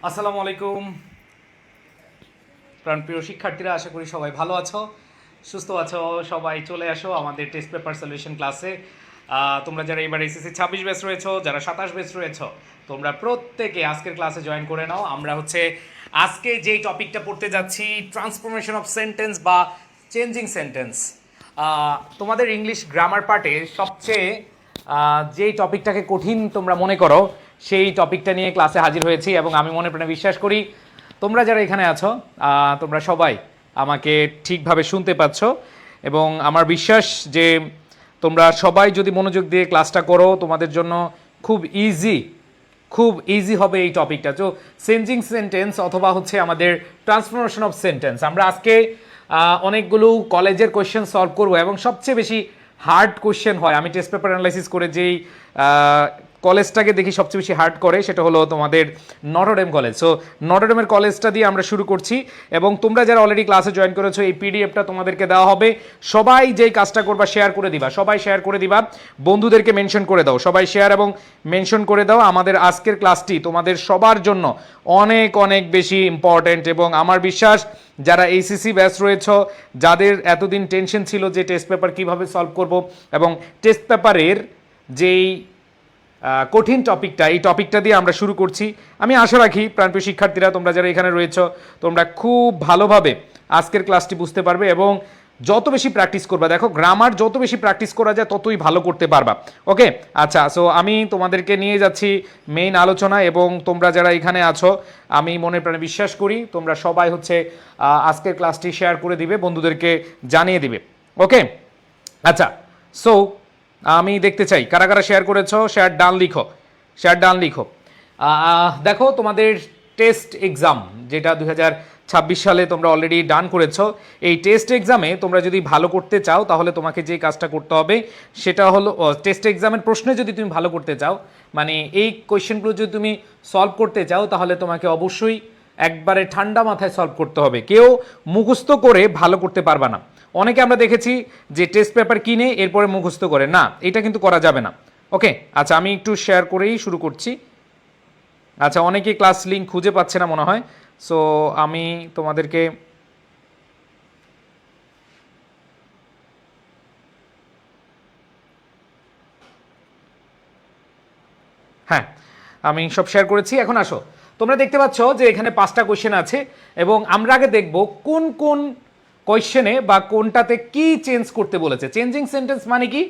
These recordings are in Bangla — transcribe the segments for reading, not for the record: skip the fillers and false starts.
আসসালামু আলাইকুম প্রাণপ্রিয় শিক্ষার্থীরা, আশা করি সবাই ভালো আছো, সুস্থ আছো। সবাই চলে আসো আমাদের টেস্ট পেপার সলিউশন ক্লাসে। তোমরা যারা এবার এসএসসি 26 ব্যাচ রয়েছো, যারা 27 ব্যাচ রয়েছো, তোমরা প্রত্যেকে আজকের ক্লাসে জয়েন করে নাও। আমরা আজকে যেই টপিকটা পড়তে যাচ্ছি, ট্রান্সফরমেশন অফ সেন্টেন্স বা চেঞ্জিং সেন্টেন্স। তোমাদের ইংলিশ গ্রামার পার্টে সবচেয়ে যেই টপিকটাকে কঠিন তোমরা মনে করো, সেই টপিকটা নিয়ে ক্লাসে হাজির হয়েছি এবং আমি মনে প্রাণে বিশ্বাস করি তোমরা যারা এখানে আছো তোমরা সবাই আমাকে ঠিকভাবে শুনতে পাচ্ছ এবং আমার বিশ্বাস যে তোমরা সবাই যদি মনোযোগ দিয়ে ক্লাসটা করো, তোমাদের জন্য খুব ইজি হবে এই টপিকটা। তো চেঞ্জিং সেন্টেন্স অথবা আমাদের ট্রান্সফরমেশন অফ সেন্টেন্স, আমরা আজকে অনেকগুলো কলেজের কোয়েশ্চেন সলভ করবো এবং সবচেয়ে বেশি হার্ড কোয়েশ্চেন হয়। আমি টেস্ট পেপার অ্যানালাইসিস করে যেই কলেজটাকে দেখি সবচেয়ে বেশি হার্ড করে, সেটা হলো তোমাদের নটরডেম কলেজ। সো নটরডেমের কলেজটা দিয়ে আমরা শুরু করছি এবং তোমরা যারা অলরেডি ক্লাসে জয়েন করেছো, এই পিডিএফটা তোমাদেরকে দেওয়া হবে। সবাই যেই কাজটা করবা শেয়ার করে দিবা, বন্ধুদেরকে মেনশন করে দাও, সবাই শেয়ার এবং মেনশন করে দাও। আমাদের আজকের ক্লাসটি তোমাদের সবার জন্য অনেক অনেক বেশি ইম্পর্ট্যান্ট এবং আমার বিশ্বাস যারা এইচএসসি ব্যাচ রয়েছ, যাদের এতদিন টেনশন ছিল যে টেস্ট পেপার কিভাবে সলভ করব এবং টেস্ট পেপারের যেই কঠিন টপিকটা, এই টপিকটা দিয়ে আমরা শুরু করছি। আমি আশা রাখি প্রাণপ্রিয় শিক্ষার্থীরা, তোমরা যারা এখানে রয়েছ, তোমরা খুব ভালোভাবে আজকের ক্লাসটি বুঝতে পারবে এবং যত বেশি প্র্যাকটিস করবা, দেখো গ্রামার যত বেশি প্র্যাকটিস করা যায় ততই ভালো করতে পারবা। ওকে, আচ্ছা, সো আমি তোমাদেরকে নিয়ে যাচ্ছি মেইন আলোচনা এবং তোমরা যারা এখানে আছো, আমি মনে প্রাণে বিশ্বাস করি তোমরা সবাই আজকের ক্লাসটি শেয়ার করে দিবে, বন্ধুদেরকে জানিয়ে দিবে। ওকে, আচ্ছা, সো আমি দেখতে চাই কারা কারা শেয়ার করেছো, শেয়ার ডান লিখো। দেখো তোমাদের টেস্ট এক্সাম যেটা 2026 সালে তোমরা অলরেডি ডান করেছো, এই টেস্ট এক্সামে তোমরা যদি ভালো করতে চাও তাহলে তোমাকে যে কাজটা করতে হবে সেটা হলো, টেস্ট এক্সামের প্রশ্নে যদি তুমি ভালো করতে চাও, মানে এই কোয়েশ্চেনগুলো যদি তুমি সলভ করতে চাও, তাহলে তোমাকে অবশ্যই একবারে ঠান্ডা মাথায় সলভ করতে হবে। কেউ মুখস্থ করে ভালো করতে পারবা না। অনেকে আমরা দেখেছি যে টেস্ট পেপার কিনে এরপরে মুখস্থ করে, না, এটা কিন্তু করা যাবে না। ওকে, আচ্ছা, আমি একটু শেয়ার করেই শুরু করছি। আচ্ছা, অনেকে ক্লাস লিঙ্ক খুঁজে পাচ্ছে না মনে হয়, সো আমি তোমাদেরকে হ্যাঁ, আমি সব শেয়ার করেছি। এখন আসো, তোমরা দেখতে পাচ্ছ যে এখানে 5টা কোয়েশ্চেন আছে এবং আমরা আগে দেখব কোন কোন কোয়েশ্চেনে বা কোনটাতে কি চেঞ্জ করতে বলেছে। চেঞ্জিং সেন্টেন্স মানে কি,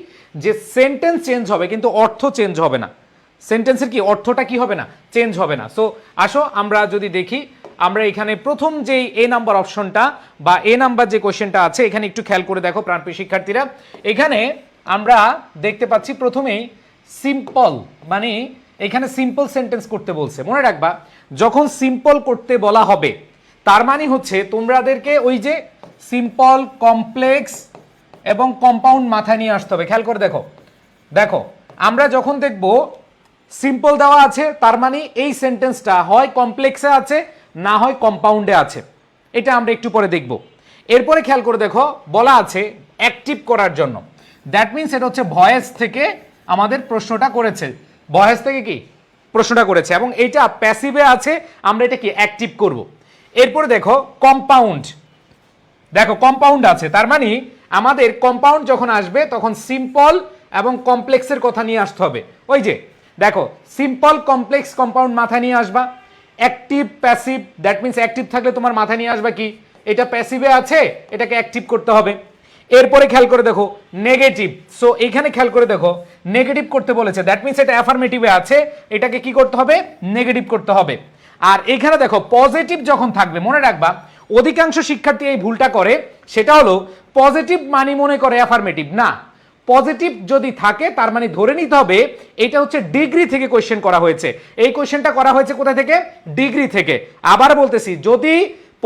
যে সেন্টেন্স চেঞ্জ হবে কিন্তু অর্থ চেঞ্জ হবে না। সেন্টেন্সের কি অর্থটা কি হবে না, চেঞ্জ হবে না। সো আসো আমরা যদি দেখি, আমরা এখানে প্রথম যেই এ নাম্বার অপশনটা বা এ নাম্বার যে কোয়েশ্চেনটা আছে, এখানে একটু খেয়াল করে দেখো প্রাণপ্রিয় শিক্ষার্থীরা। এখানে আমরা দেখতে পাচ্ছি প্রথমেই সিম্পল, মানে এখানে সিম্পল সেন্টেন্স করতে বলছে। মনে রাখবা, যখন সিম্পল করতে বলা হবে তার মানে তোমাদেরকে ওই যে সিম্পল, কমপ্লেক্স এবং কম্পাউন্ড মাথায় নিয়ে আসতে হবে। খেয়াল করে দেখো আমরা যখন দেখব সিম্পল দেওয়া আছে, তার মানে এই সেন্টেন্সটা হয় কমপ্লেক্সে আছে, না হয় কম্পাউন্ডে আছে। এটা আমরা একটু পরে দেখব। এরপরে খেয়াল করে দেখো, বলা আছে অ্যাক্টিভ করার জন্য। দ্যাট মিনস এটা ভয়েস থেকে আমাদের প্রশ্নটা করেছে, ভয়েস থেকে কি প্রশ্নটা করেছে এবং এটা প্যাসিভে আছে, আমরা এটা কি অ্যাক্টিভ করব। এরপরে দেখো কম্পাউন্ড আছে, তার মানে আমাদের কম্পাউন্ড যখন আসবে তখন সিম্পল এবং কমপ্লেক্সের কথা নিয়ে আসতে হবে। ওই যে দেখো, সিম্পল, কমপ্লেক্স, কম্পাউন্ড মাথায় নিয়ে আসবা। Active, passive, that means active থাকলে তোমার মাথায় নিয়ে আসবা কি, এটা প্যাসিভে আছে, এটাকে অ্যাক্টিভ করতে হবে। এরপরে খেয়াল করে দেখো নেগেটিভ। সো এখানে খেয়াল করে দেখো নেগেটিভ করতে বলেছে, দ্যাট মিনস এটা অ্যাফার্মেটিভে আছে, এটাকে কি করতে হবে, নেগেটিভ করতে হবে। আর এখানে দেখো পজিটিভ যখন থাকবে, মনে রাখবা অধিকাংশ শিক্ষার্থী এই ভুলটা করে, সেটা হলো পজিটিভ মানে মনে করে অ্যাফার্মেটিভ না। পজিটিভ যদি থাকে তার মানে ধরে নিতে হবে এটা ডিগ্রি থেকে কোয়েশ্চেন করা হয়েছে। এই কোয়েশ্চেনটা করা হয়েছে কোথা থেকে, ডিগ্রি থেকে। আবার বলতেছি, যদি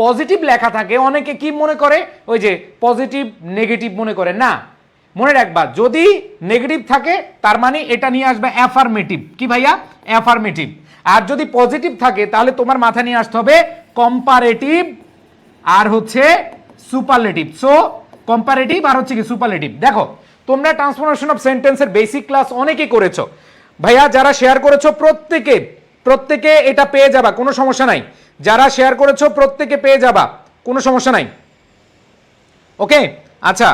পজিটিভ লেখা থাকে অনেকে কি মনে করে, ওই যে পজিটিভ নেগেটিভ মনে করে, না। মনে রাখবা যদি নেগেটিভ থাকে তার মানে এটা নিয়ে আসবে অ্যাফার্মেটিভ। কি ভাইয়া, অ্যাফার্মেটিভ। আর যদি পজিটিভ থাকে তাহলে তোমার মাথায় নিয়ে আসতে হবে কম্পারেটিভ আর সুপারলেটিভ। সো কম্পারেটিভ আর কি সুপারলেটিভ। দেখো তোমরা ট্রান্সফরমেশন অফ সেন্টেন্সের বেসিক ক্লাস অনেকে করেছো ভাইয়া, যারা শেয়ার করেছো প্রত্যেকে এটা পেয়ে যাবা, কোনো সমস্যা নাই। যারা শেয়ার করেছো প্রত্যেকে পেয়ে যাবা, কোনো সমস্যা নাই। ওকে, আচ্ছা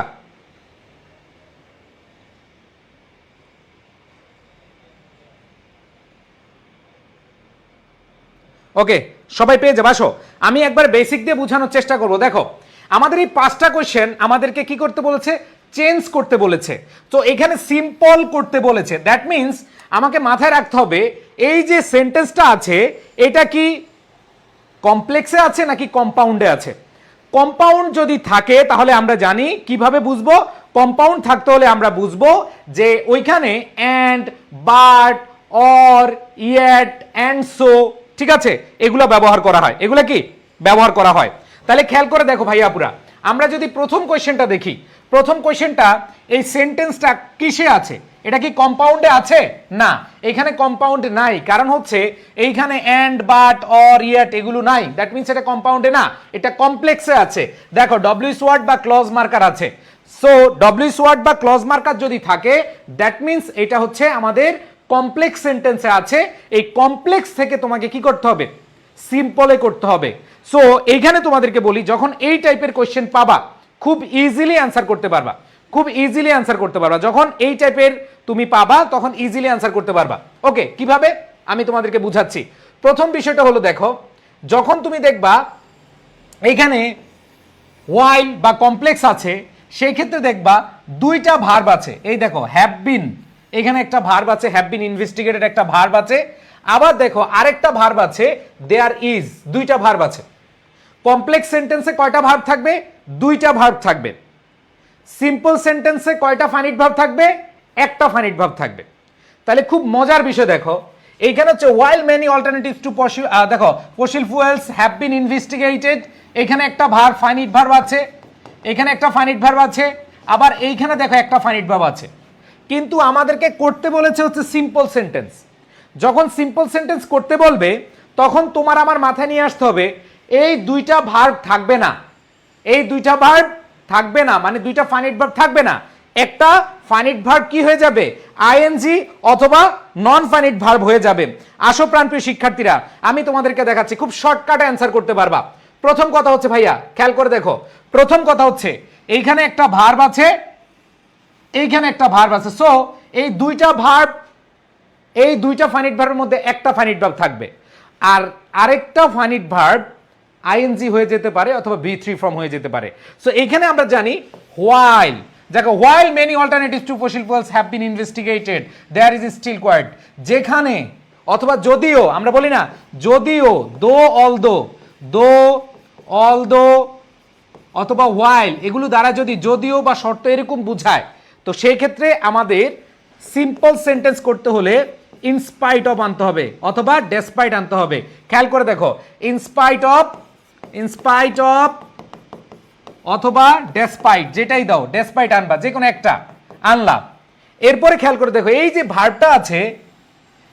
ওকে, সবাই পেয়ে যাবে। আসো আমি একবার বেসিক দিয়ে বোঝানোর চেষ্টা করব। দেখো আমাদের এই 5টা কোশ্চেন আমাদেরকে কি করতে বলেছে, চেঞ্জ করতে বলেছে। তো এখানে সিম্পল করতে বলেছে, দ্যাট মিন্স আমাকে মাথায় রাখতে হবে এই যে সেন্টেন্সটা আছে এটা কি কমপ্লেক্সে আছে নাকি কম্পাউন্ডে আছে। কম্পাউন্ড যদি থাকে তাহলে আমরা জানি কিভাবে বুঝবো, কম্পাউন্ড থাকতে হলে আমরা বুঝবো যে ওইখানে and, but, or, yet, and so, ঠিক আছে, এগুলো ব্যবহার করা হয়। এগুলো কি ব্যবহার করা হয়? তাহলে খেয়াল করে দেখো ভাইয়াপুরা, আমরা যদি প্রথম কোয়েশ্চেনটা দেখি, প্রথম কোয়েশ্চেনটা এই সেন্টেন্সটা কিসে আছে, এটা কি কম্পাউন্ডে আছে? না, এখানে কম্পাউন্ড নাই। কারণ হচ্ছে এইখানে অ্যান্ড, বাট, অর, ইয়েট এগুলো নাই, দ্যাট মিন্স এটা কম্পাউন্ডে না, এটা কমপ্লেক্সে আছে। দেখো ডব্লিউএস ওয়ার্ড বা ক্লজ মার্কার আছে। সো ডব্লিউএস ওয়ার্ড বা ক্লজ মার্কার যদি থাকে দ্যাট মিন্স এটা হচ্ছে আমাদের কমপ্লেক্স সেন্টেন্সে আছে। এই কমপ্লেক্স থেকে তোমাকে কি করতে হবে, সিম্পলে করতে হবে। সো এইখানে তোমাদেরকে বলি, যখন এই টাইপের কোশ্চেন পাবা খুব ইজিলি অ্যান্সার করতে পারবা, খুব ইজিলি অ্যান্সার করতে পারবা। যখন এই টাইপের তুমি পাবা তখন ইজিলি অ্যান্সার করতে পারবা। ওকে, কিভাবে আমি তোমাদেরকে বুঝাচ্ছি। প্রথম বিষয়টা হলো, দেখো যখন তুমি দেখবা এইখানে ওয়াইল বা কমপ্লেক্স আছে সেই ক্ষেত্রে দেখবা দুইটা ভার্ব আছে। এই দেখো হ্যাভ বিন, এখানে একটা ভার্ব আছে, হ্যাভ বিন ইনভেস্টিগেটেড একটা ভার্ব আছে। আবার দেখো আরেকটা ভার্ব আছে, দেয়ার ইজ, দুইটা ভার্ব আছে। কমপ্লেক্স সেন্টেন্সে কয়টা ভার্ব থাকবে? দুইটা ভার্ব থাকবে। সিম্পল সেন্টেন্সে কয়টা ফাইনিট ভার্ব থাকবে? একটা ফাইনিট ভার্ব থাকবে। তাহলে খুব মজার বিষয় দেখো, এইখানে হচ্ছে ওয়াইল মেনি অল্টারনেটিভস টু দেখো fossil fuels have been investigated, এখানে একটা ভার্ব ফাইনিট ভার্ব আছে, এখানে একটা ফাইনিট ভার্ব আছে, আবার এইখানে দেখো একটা ফাইনিট ভার্ব আছে। কিন্তু আমাদেরকে করতে বলেছে হচ্ছে সিম্পল সেন্টেন্স। যখন সিম্পল সেন্টেন্স করতে বলবে তখন তোমার আমার মাথায় নিয়ে আসতে হবে এই দুইটা ভার্ব থাকবে না, এই দুইটা ভার্ব থাকবে না, মানে দুইটা ফাইনিট ভার্ব থাকবে না। একটা ফাইনিট ভার্ব কি হয়ে যাবে, আইএনজি অথবা নন ফাইনিট ভার্ব হয়ে যাবে। আসো প্রাণপ্রিয় শিক্ষার্থীরা, আমি তোমাদেরকে দেখাচ্ছি, খুব শর্টকাটে অ্যান্সার করতে পারবা। প্রথম কথা হচ্ছে ভাইয়া খেয়াল করে দেখো, প্রথম কথা হচ্ছে এইখানে একটা ভার্ব আছে, এইখানে একটা ভার্ব আছে। সো এই দুইটা ভার্ব, এই দুইটা ফাইনিট ভার্বের মধ্যে একটা ফাইনিট ভার্ব থাকবে, আর আরেকটা ফাইনিট ভার্ব আইএনজি হয়ে যেতে পারে অথবা বি থ্রি ফর্ম হয়ে যেতে পারে। সো এখানে আমরা জানি হোয়াইল, দেখো while many alternatives to fossil fuels have been investigated there is still কোয়ার্ড, যেখানে অথবা যদিও, আমরা বলি না যদিও, দো অল দো অথবা হোয়াইল, এগুলো দ্বারা যদি যদিও বা শর্ত এরকম বুঝায়, তো সেই ক্ষেত্রে আমাদের সিম্পল সেন্টেন্স করতে হলে ইনস্পাইট অফ আনতে হবে অথবা ডেসপাইট আনতে হবে। খেয়াল করে দেখো, ইনস্পাইট অফ অথবা ডেসপাইট, যেটাই দাও ডেসপাইট আনবা, যে কোনো একটা আনলা। এরপরে খেয়াল করে দেখো এই যে ভার্বটা আছে,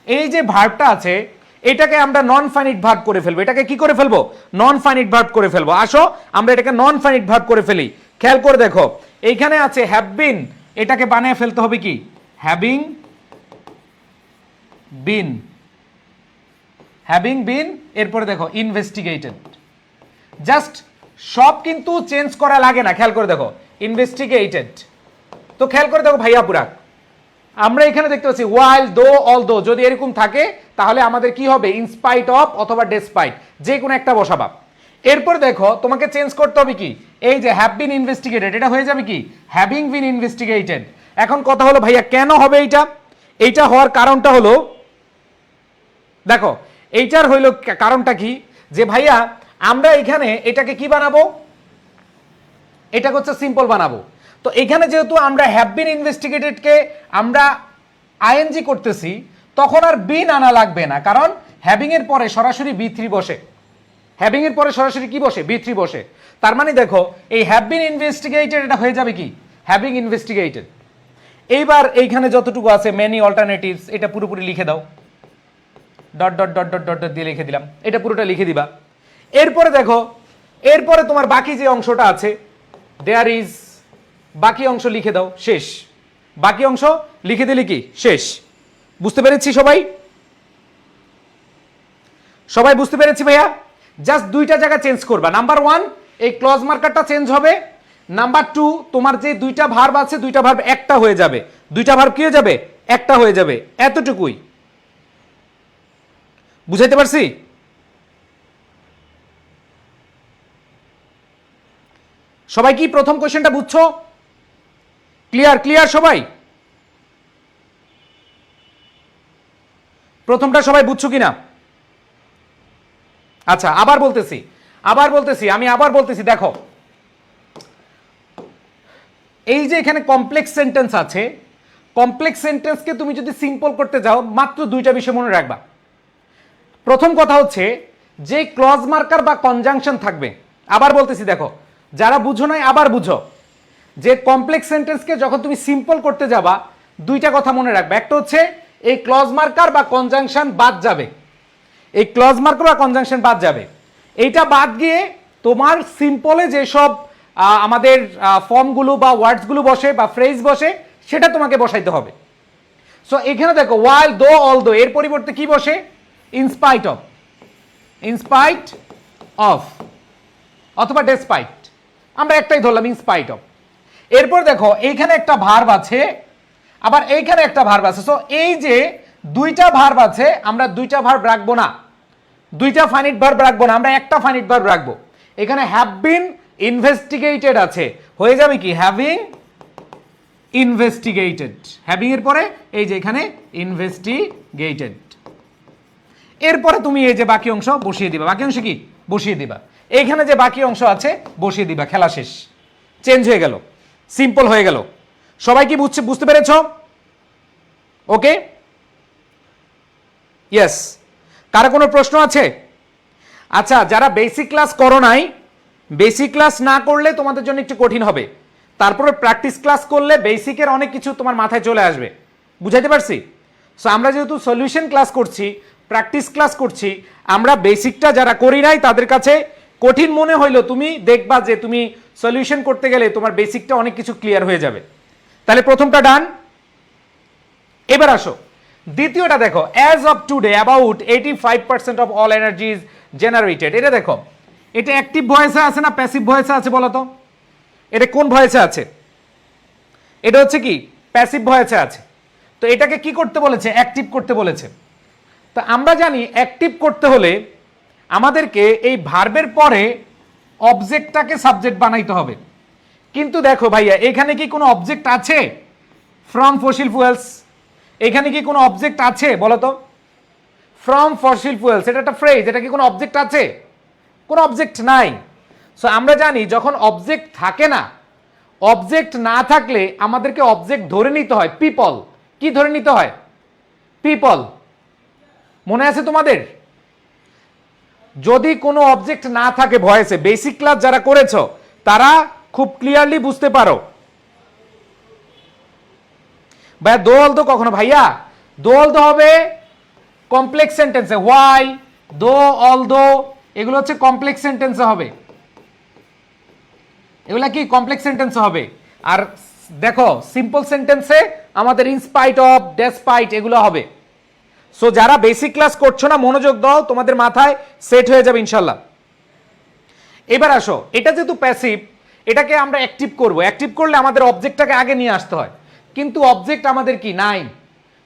এই যে ভার্বটা আছে এটাকে আমরা নন ফাইনিট ভার্ব করে ফেলবো। এটাকে কি করে ফেলবো, নন ফাইনিট ভার্ব করে ফেলবো। আসো আমরা এটাকে নন ফাইনিট ভার্ব করে ফেলি। খেয়াল করে দেখো এইখানে আছে হ্যাভ বিন, এটাকে বানিয়ে ফেলতে হবে কি, হ্যাভিং বিন, এরপরে দেখো ইনভেস্টিগেটেড। জাস্ট সব কিন্তু চেঞ্জ করা লাগে না, খেয়াল করে দেখো ইনভেস্টিগেটেড। তো খেয়াল করে দেখো ভাইয়া পুরা, আমরা এখানে দেখতে পাচ্ছি ওয়াইল, দো, অল দো, যদি এরকম থাকে তাহলে আমাদের কি হবে, ইনস্পাইট অফ অথবা ডেসপাইট, যে কোনো একটা বসাবা। এরপর দেখো তোমাকে চেঞ্জ করতে হবে কি, এই যে হ্যাভ বিন ইনভেস্টিগেটেড, এটা হয়ে যাবে কি হ্যাভিং বিন ইনভেস্টিগেটেড। এখন কথা হলো ভাইয়া কেন হবে এইটা হওয়ার কারণটা হলো, দেখো এইটার হইলো কারণটা কি, যে ভাইয়া আমরা এখানে এটাকে কি বানাবো, এটাকে হচ্ছে সিম্পল বানাবো। তো এখানে যেহেতু আমরা হ্যাভ বিন ইনভেস্টিগেটেডকে আমরা আইএনজি করতেছি, তখন আর বিন আনা লাগবে না, কারণ হ্যাভিং এর পরে সরাসরি বি থ্রি বসে, হ্যাভিং এর পরে সরাসরি কি বসে, বি থ্রি বসে। তার মানে দেখো এই হ্যাভ বিন ইনভেস্টিগেটেড এটা হয়ে যাবে কি হ্যাভিং ইনভেস্টিগেটেড। এইবার এইখানে যতটুকু আছে মেনি অল্টারনেটিভস, এটা পুরোপুরি লিখে দাও, dot dot dot dot dot দিয়ে লিখে দিলাম, এটা পুরোটা লিখে দিবা। এরপরে দেখো, এরপরে তোমার বাকি যে অংশটা আছে দেয়ার ইজ, বাকি অংশ লিখে দাও, শেষ। বাকি অংশ লিখে দিলে কি শেষ। বুঝতে পেরেছি সবাই? সবাই বুঝতে পেরেছি ভাইয়া? জাস্ট দুইটা জায়গা চেঞ্জ করবা। নাম্বার 1 এই ক্লজ মার্কারটা চেঞ্জ হবে। নাম্বার 2 তোমার যে দুইটা ভার্ব আছে দুইটা ভার্ব একটা হয়ে যাবে। দুইটা ভার্ব কি হয়ে যাবে? একটা হয়ে যাবে। এতটুকুই। বুঝাইতে পারছি? সবাই কি প্রথম কোশ্চেনটা বুঝছো? ক্লিয়ার ক্লিয়ার সবাই? প্রথমটা সবাই বুঝছো কিনা? আচ্ছা আবার বলতেছি আমি আবার বলতেছি দেখো, এই যে এখানে কমপ্লেক্স সেন্টেন্স আছে, কমপ্লেক্স সেন্টেন্সকে তুমি যদি সিম্পল করতে যাও মাত্র দুইটা বিষয় মনে রাখবা। প্রথম কথা হচ্ছে যে ক্লজ মার্কার বা কনজাংশন থাকবে, আবার বলতেছি দেখো, যারা বুঝো নাই আবার বুঝো, যে কমপ্লেক্স সেন্টেন্সকে যখন তুমি সিম্পল করতে যাবা দুইটা কথা মনে রাখবে। একটা হচ্ছে এই ক্লজ মার্কার বা কনজাংশন বাদ যাবে, এই ক্লজ মার্কার বা কনজাংশন বাদ যাবে। এইটা বাদ গিয়ে তোমার সিম্পলে যেসব আমাদের ফর্মগুলো বা ওয়ার্ডসগুলো বসে বা ফ্রেজ বসে সেটা তোমাকে বসাইতে হবে। সো এখানে দেখো ওয়াইল, দো, অলদো এর পরিবর্তে কি বসে? ইনস্পাইট অফ, ইনস্পাইট অফ অথবা ডেসপাইট, আমরা একটাই ধরলাম ইনস্পাইট অফ। এরপর দেখো এইখানে একটা ভার্ব আছে, আবার এইখানে একটা ভার্ব আছে। সো এই যে দুইটা ভার্ব আছে, আমরা দুইটা ভার্ব রাখবো না, দুইটা ফাইনিট ভার্ব রাখবো না, আমরা একটা ফাইনিট ভার্ব রাখবো। এখানে হ্যাভ বিন ইনভেস্টিগেটেড আছে, হয়ে যাবে কি হ্যাভিং ইনভেস্টিগেটেড। হ্যাভিং এর পরে এই যে এখানে ইনভেস্টিগেটেড। এরপরে তুমি এই যে বাকি অংশ বসিয়ে দিবা। বাকি অংশ কি? বসিয়ে দিবা। এইখানে যে বাকি অংশ আছে বসিয়ে দিবা। খেলা শেষ, চেঞ্জ হয়ে গেল, সিম্পল হয়ে গেল। সবাই কি বুঝতে পেরেছ? ওকে, ইয়েস। কারো কোনো প্রশ্ন আছে? আচ্ছা, যারা বেসিক ক্লাস করো নাই, বেসিক ক্লাস না করলে তোমাদের জন্য একটু কঠিন হবে, তারপরে প্র্যাকটিস ক্লাস করলে বেসিকের অনেক কিছু তোমার মাথায় চলে আসবে। বুঝাইতে পারছি? সো আমরা যেহেতু সলিউশন ক্লাস করছি, প্র্যাকটিস ক্লাস করছি, আমরা বেসিকটা যারা করি নাই তাদের কাছে কঠিন মনে হইলো তুমি দেখবা যে তুমি সলিউশন করতে গেলে তোমার বেসিকটা অনেক কিছু ক্লিয়ার হয়ে যাবে। তাহলে প্রথমটা ডান। এবার আসো দ্বিতীয়টা দেখো, as of today about 85% of all energy is generated. এটা দেখো, এটা অ্যাক্টিভ ভয়েসে আছে না প্যাসিভ ভয়েসে আছে বলো তো? এটা কোন ভয়েসে আছে? এটা হচ্ছে কি প্যাসিভ ভয়েসে আছে। তো এটাকে কি করতে বলেছে? অ্যাক্টিভ করতে বলেছে। তো আমরা জানি অ্যাক্টিভ করতে হলে আমাদেরকে এই ভার্বের পরে অবজেক্টটাকে সাবজেক্ট বানাইতে হবে। কিন্তু দেখো ভাইয়া, এখানে কি কোনো অবজেক্ট আছে? ফ্রম ফসিল ফুয়েলস, এখানে কি কোনো অবজেক্ট আছে বলো তো? ফ্রম ফসিল ফুয়েলস এটা একটা ফ্রেজ, এটা কি কোনো অবজেক্ট আছে? কোনো অবজেক্ট নাই। সো আমরা জানি যখন অবজেক্ট থাকে না, অবজেক্ট না থাকলে আমাদেরকে অবজেক্ট ধরে নিতে হয় পিপল। কি ধরে নিতে হয়? পিপল। মনে আছে তোমাদের? যদি কোনো অবজেক্ট না থাকে ভয়েসে, বেসিক ক্লাস যারা করেছো তারা খুব ক্লিয়ারলি বুঝতে পারো। ভাইয়া দো অলদো কখনো, ভাইয়া দো অলদো হবে কমপ্লেক্স সেন্টেন্সে। হোয়াইল, দো, অলদো এগুলো হচ্ছে কমপ্লেক্স সেন্টেন্সে হবে। এগুলা কি কমপ্লেক্স সেন্টেন্সে হবে। আর দেখো সিম্পল সেন্টেন্সে আমাদের ইনস্পাইট অফ, ডেসপাইট এগুলো হবে। সো যারা বেসিক ক্লাস করছো না মনোযোগ দাও, তোমাদের মাথায় সেট হয়ে যাবে ইনশাল্লাহ। এবার আসো, এটা যেহেতু প্যাসিভ, এটাকে আমরা অ্যাক্টিভ করব। অ্যাক্টিভ করলে আমাদের অবজেক্টটাকে আগে নিয়ে আসতে হয়, কিন্তু অবজেক্ট আমাদের কি নাই।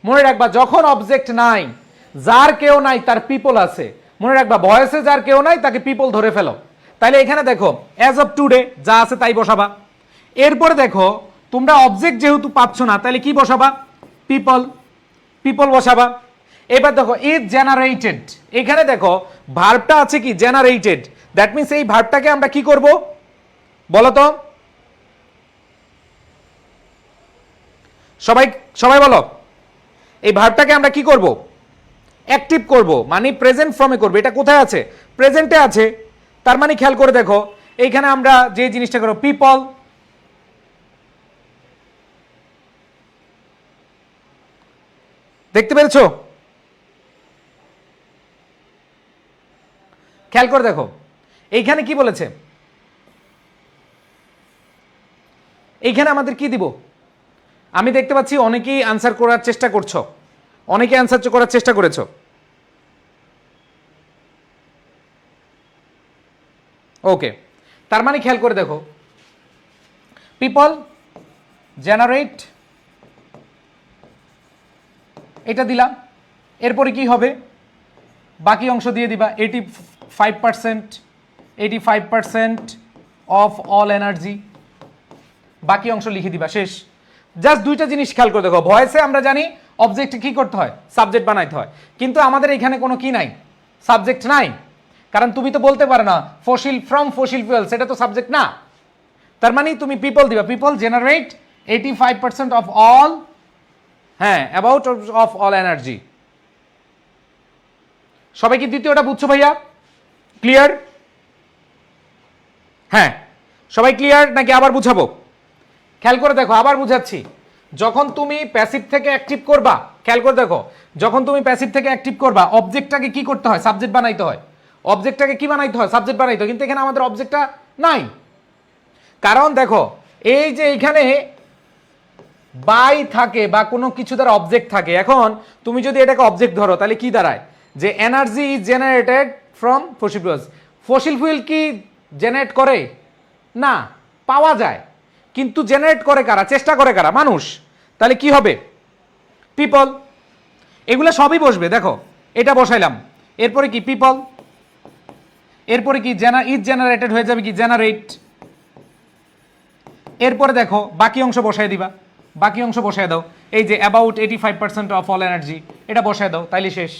মনে রাখবা যখন অবজেক্ট নাই, যার কেউ নাই তার পিপল আছে। মনে রাখবা ভয়েসে যার কেউ নাই তাকে পিপল ধরে ফেলো। তাহলে এখানে দেখো অ্যাজ অফ টুডে যা আছে তাই বসাবা। এরপরে দেখো তোমরা অবজেক্ট যেহেতু পাচ্ছ না, তাহলে কি বসাবা? People, people বসাবা। এবার দেখো ইজ জেনারেটেড, এখানে দেখো ভার্বটা আছে কি জেনারেটেড। দ্যাট মিনস এই ভার্বটাকে আমরা কি করব বলো তো? সবাই সবাই বলো, এই ভার্বটাকে আমরা কি করব? অ্যাক্টিভ করব, মানে প্রেজেন্ট ফর্মে করব। এটা কোথায় আছে? প্রেজেন্টে আছে। তার মানে খেয়াল করে দেখো এইখানে আমরা যে জিনিসটা করব পিপল, দেখতে পেরেছো? খেয়াল করে দেখো এইখানে কি বলেছে, এইখানে আমাদের কি দিব? আমি দেখতে পাচ্ছি অনেকেই আনসার করার চেষ্টা করছো, অনেকে আনসার করার চেষ্টা করেছো। ওকে, তার মানে খেয়াল করে দেখো, পিপল জেনারেট, এটা দিলাম, এরপরে কি হবে, বাকি অংশ দিয়ে দিবা 85% অফ অল এনার্জি, বাকি অংশ লিখে দিবা, শেষ। জাস্ট দুইটা জিনিস খেয়াল করে দেখো, ভয়েসে আমরা জানি অবজেক্টে কি করতে হয়, সাবজেক্ট বানাইতে হয়, কিন্তু আমাদের এখানে কোনো কি নাই, সাবজেক্ট নাই, কারণ তুমি তো বলতে পারো না ফসিল ফ্রম ফসিল ফুয়েলস, এটা তো সাবজেক্ট না। তার মানে তুমি পিপল দিবা, পিপল জেনারেট 85% অফ অল, হ্যাঁ, অ্যাবাউট অফ অল এনার্জি। সবাই কি দ্বিতীয়টা বুঝছো ভাইয়া? ক্লিয়ার? হ্যাঁ, সবাই ক্লিয়ার নাকি আবার বুঝাবো? খেয়াল করে দেখো, আবার বুঝাচ্ছি। যখন তুমি প্যাসিভ থেকে অ্যাক্টিভ করবা, খেয়াল করে দেখো, যখন তুমি প্যাসিভ থেকে অ্যাক্টিভ করবা, অবজেক্টটাকে কি করতে হয়, সাবজেক্ট বানাইতে হয়, অবজেক্টটাকে কি বানাইতে হয়, সাবজেক্ট বানাইতে হয়, কিন্তু এখানে আমাদের অবজেক্টটা নাই। কারণ দেখো, এই যে এখানে বাই থাকে বা কোনো কিছু দ্বারা অবজেক্ট থাকে, এখন তুমি যদি এটাকে অবজেক্ট ধরো তাহলে কি দাঁড়ায়, যে energy is generated from fossil fuels. Fossil fuel কি জেনারেট করে না, পাওয়া যায়, কিন্তু জেনারেট করে কারা, চেষ্টা করে কারা, মানুষ। তাহলে কি হবে, পিপল, এগুলো সবই বসবে। দেখো এটা বসাইলাম, এরপরে কি পিপল, এরপরে কি ইজ জেনারেটেড হয়ে যাবে কি জেনারেট, এরপরে দেখো বাকি অংশ বসায় দিবা, বাকি অংশ বসায় দাও, এই যে অ্যাবাউট 85% অফ অল এনার্জি, এটা বসায় দাও, তাইলে শেষ।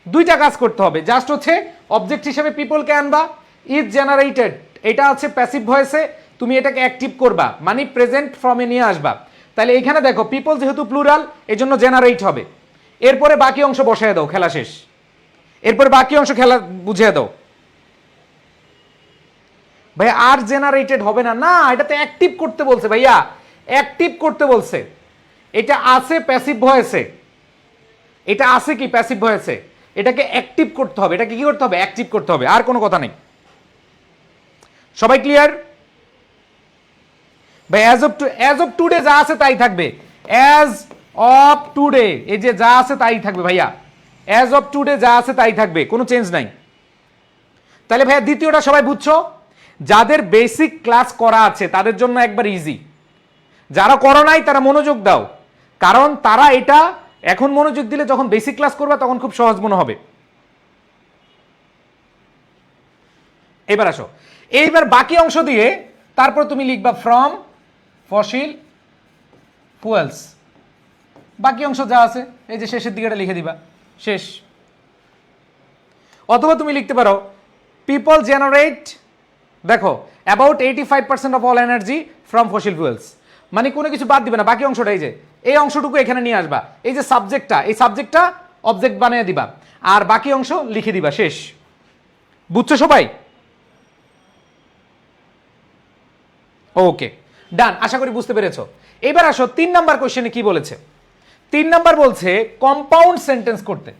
দুইটা কাজ করতে হবে, জাস্ট হচ্ছে অবজেক্ট হিসেবে পিপলকে আনবা, ইজ জেনারেটেড এটা আছে প্যাসিভ ভয়েসে, তুমি এটাকে অ্যাক্টিভ করবা, মানে প্রেজেন্ট ফর্মে নিয়ে আসবা। তাহলে এখানে দেখো পিপল যেহেতু প্লুরাল, এই জন্য জেনারেট হবে, এরপরে বাকি অংশ বসায় দাও, খেলা শেষ। এরপরে বাকি অংশ খেলা বুঝিয়ে দাও। ভাই আর জেনারেটেড হবে না, না, এটাতে অ্যাক্টিভ করতে বলছে ভাইয়া, অ্যাক্টিভ করতে বলছে। এটা আছে প্যাসিভ ভয়েসে, এটা আছে কি প্যাসিভ ভয়েসে, এটাকে অ্যাক্টিভ করতে হবে, এটাকে কি করতে হবে, অ্যাক্টিভ করতে হবে, আর কোনো কথা নেই। সবাই ক্লিয়ার? ভাই অ্যাজ অফ টুডে যা আছে তাই থাকবে, অ্যাজ অফ টুডে, এই যে যা আছে তাই থাকবে ভাইয়া, অ্যাজ অফ টুডে যা আছে তাই থাকবে, কোনো চেঞ্জ নাই। তাহলে ভাইয়া দ্বিতীয়টা সবাই বুঝছো? যাদের বেসিক ক্লাস করা আছে তাদের জন্য একবার ইজি, যারা করো নাই তারা মনোযোগ দাও, কারণ তারা এটা এখন মনোযোগ দিলে যখন বেসিক ক্লাস করবে তখন খুব সহজ মনে হবে। এবার আসো, এইবার বাকি অংশ দিয়ে তারপর তুমি লিখবা ফ্রম ফসিল ফুয়েলস, বাকি অংশ যা আছে এই যে শেষের দিকে লিখে দিবা, শেষ। অথবা তুমি লিখতে পারো পিপল জেনারেট, দেখো about 85% of all energy from fossil fuels, মানে কোনো কিছু বাদ দিবে না, বাকি অংশটা এই যে এই অংশটুকু এখানে নিয়ে আসবা, এই যে সাবজেক্টটা, এই সাবজেক্টটা অবজেক্ট বানিয়ে দিবা, আর বাকি অংশ লিখে দিবা, শেষ। বুঝছো সবাই? ওকে, ডান, আশা করি বুঝতে পেরেছো। এবার আসো 3 নাম্বার কোশ্চেনে কি বলেছে। 3 নাম্বার বলছে কম্পাউন্ড সেন্টেন্স করতে।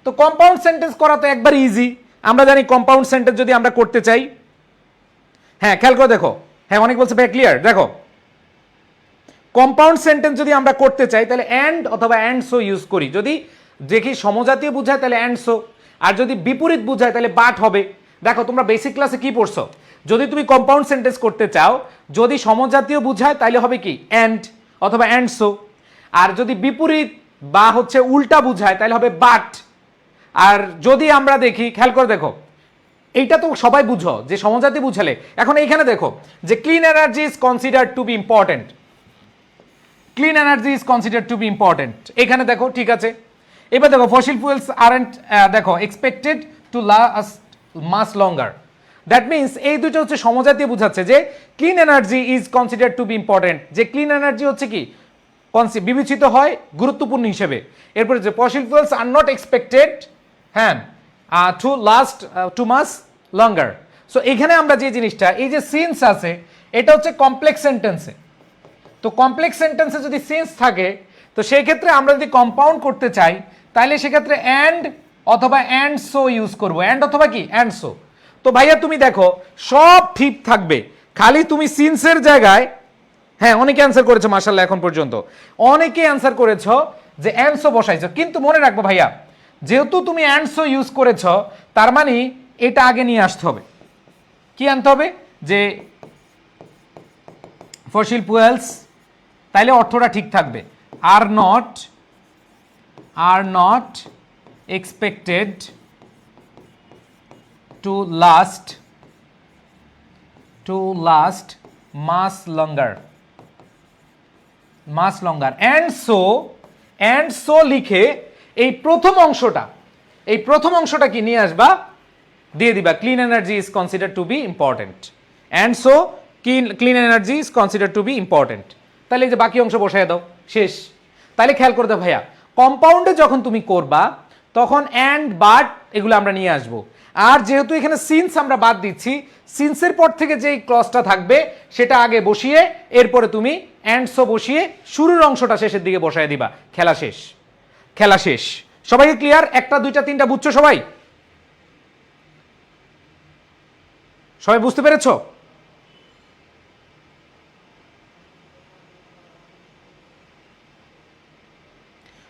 তো কম্পাউন্ড সেন্টেন্স করা তো একবার ইজি, আমরা জানি কম্পাউন্ড সেন্টেন্স যদি আমরা করতে চাই, হ্যাঁ খেয়াল করে দেখো, হ্যাঁ অনেক বলছে ভাই ক্লিয়ার, দেখো কম্পাউন্ড সেন্টেন্স যদি আমরা করতে চাই তাহলে অ্যান্ড অথবা অ্যান্ড সো ইউজ করি, যদি দেখি সমজাতীয় বুঝায় তাহলে অ্যান্ড সো, আর যদি বিপরীত বুঝায় তাহলে বাট হবে। দেখো তোমরা বেসিক ক্লাসে কি পড়ছো, যদি তুমি কম্পাউন্ড সেন্টেন্স করতে চাও, যদি সমজাতীয় বুঝায় তাহলে হবে কি অ্যান্ড অথবা অ্যান্ড সো, আর যদি বিপরীত বা হচ্ছে উল্টা বুঝায় তাহলে হবে বাট। আর যদি আমরা দেখি, খেয়াল করে দেখো, এইটা তো সবাই বুঝো যে সমজাতি বুঝালে, এখন এইখানে দেখো যে clean energy is considered to be important, clean energy is considered to be important, এখানে দেখো ঠিক আছে। এবার দেখো ফসিল ফুয়েলস আরন্ট, দেখো expected to last much longer, that means এই দুটো হচ্ছে সমজাতীয় বুঝাচ্ছে যে clean energy is considered to be important, যে ক্লিন এনার্জি হচ্ছে কি বিবেচিত হয় গুরুত্বপূর্ণ হিসেবে। এরপরে যে fossil fuels are not expected, হ্যাঁ, to last to much longer. So এখানে আমরা যে জিনিসটা, এই যে সিন্স আছে, এটা হচ্ছে কমপ্লেক্স সেন্টেন্সে। তো কমপ্লেক্স সেন্টেন্সে যদি সিন্স থাকে, তো সেই ক্ষেত্রে আমরা যদি কম্পাউন্ড করতে চাই তাহলে সেক্ষেত্রে অ্যান্ড অথবা অ্যান্ড সো ইউজ করবো, অ্যান্ড অথবা কি অ্যান্ড সো। তো ভাইয়া তুমি দেখো সব ঠিক থাকবে, খালি তুমি সিন্সের জায়গায়, হ্যাঁ অনেকে অ্যান্সার করেছো মাশাআল্লাহ, এখন পর্যন্ত অনেকে অ্যান্সার করেছো যে অ্যান্ড সো বসাইছো, কিন্তু মনে রাখবো ভাইয়া যেহেতু তুমি অ্যান্ড সো ইউজ করেছো তার মানে এটা আগে নিয়ে আসতে হবে, কি আনতে হবে যে ফসিল ফুয়েলস, তাইলে অর্থটা ঠিক থাকবে, আর not expected to last much longer and so লিখে এই প্রথম অংশটা কি নিয়ে আসবা, দিয়ে দিবা clean energy is consider to be important, and so clean energy is consider to be important. তাহলে এই যে বাকি অংশ বসায় দাও, শেষ। তাহলে খেয়াল করে দাও ভাইয়া, কম্পাউন্ডে যখন তুমি করবা তখন অ্যান্ড বাট এগুলো আমরা নিয়ে আসবো, আর যেহেতু এখানে সিন্স আমরা বাদ দিচ্ছি, সিন্সের পর থেকে যেই ক্লজটা থাকবে সেটা আগে বসিয়ে এরপরে তুমি অ্যান্ড সো বসিয়ে শুরুর অংশটা শেষের দিকে বসায় দিবা। খেলা শেষ। সবাইকে ক্লিয়ার? একটা দুইটা তিনটা বুঝছো সবাই? সবাই বুঝতে পেরেছো?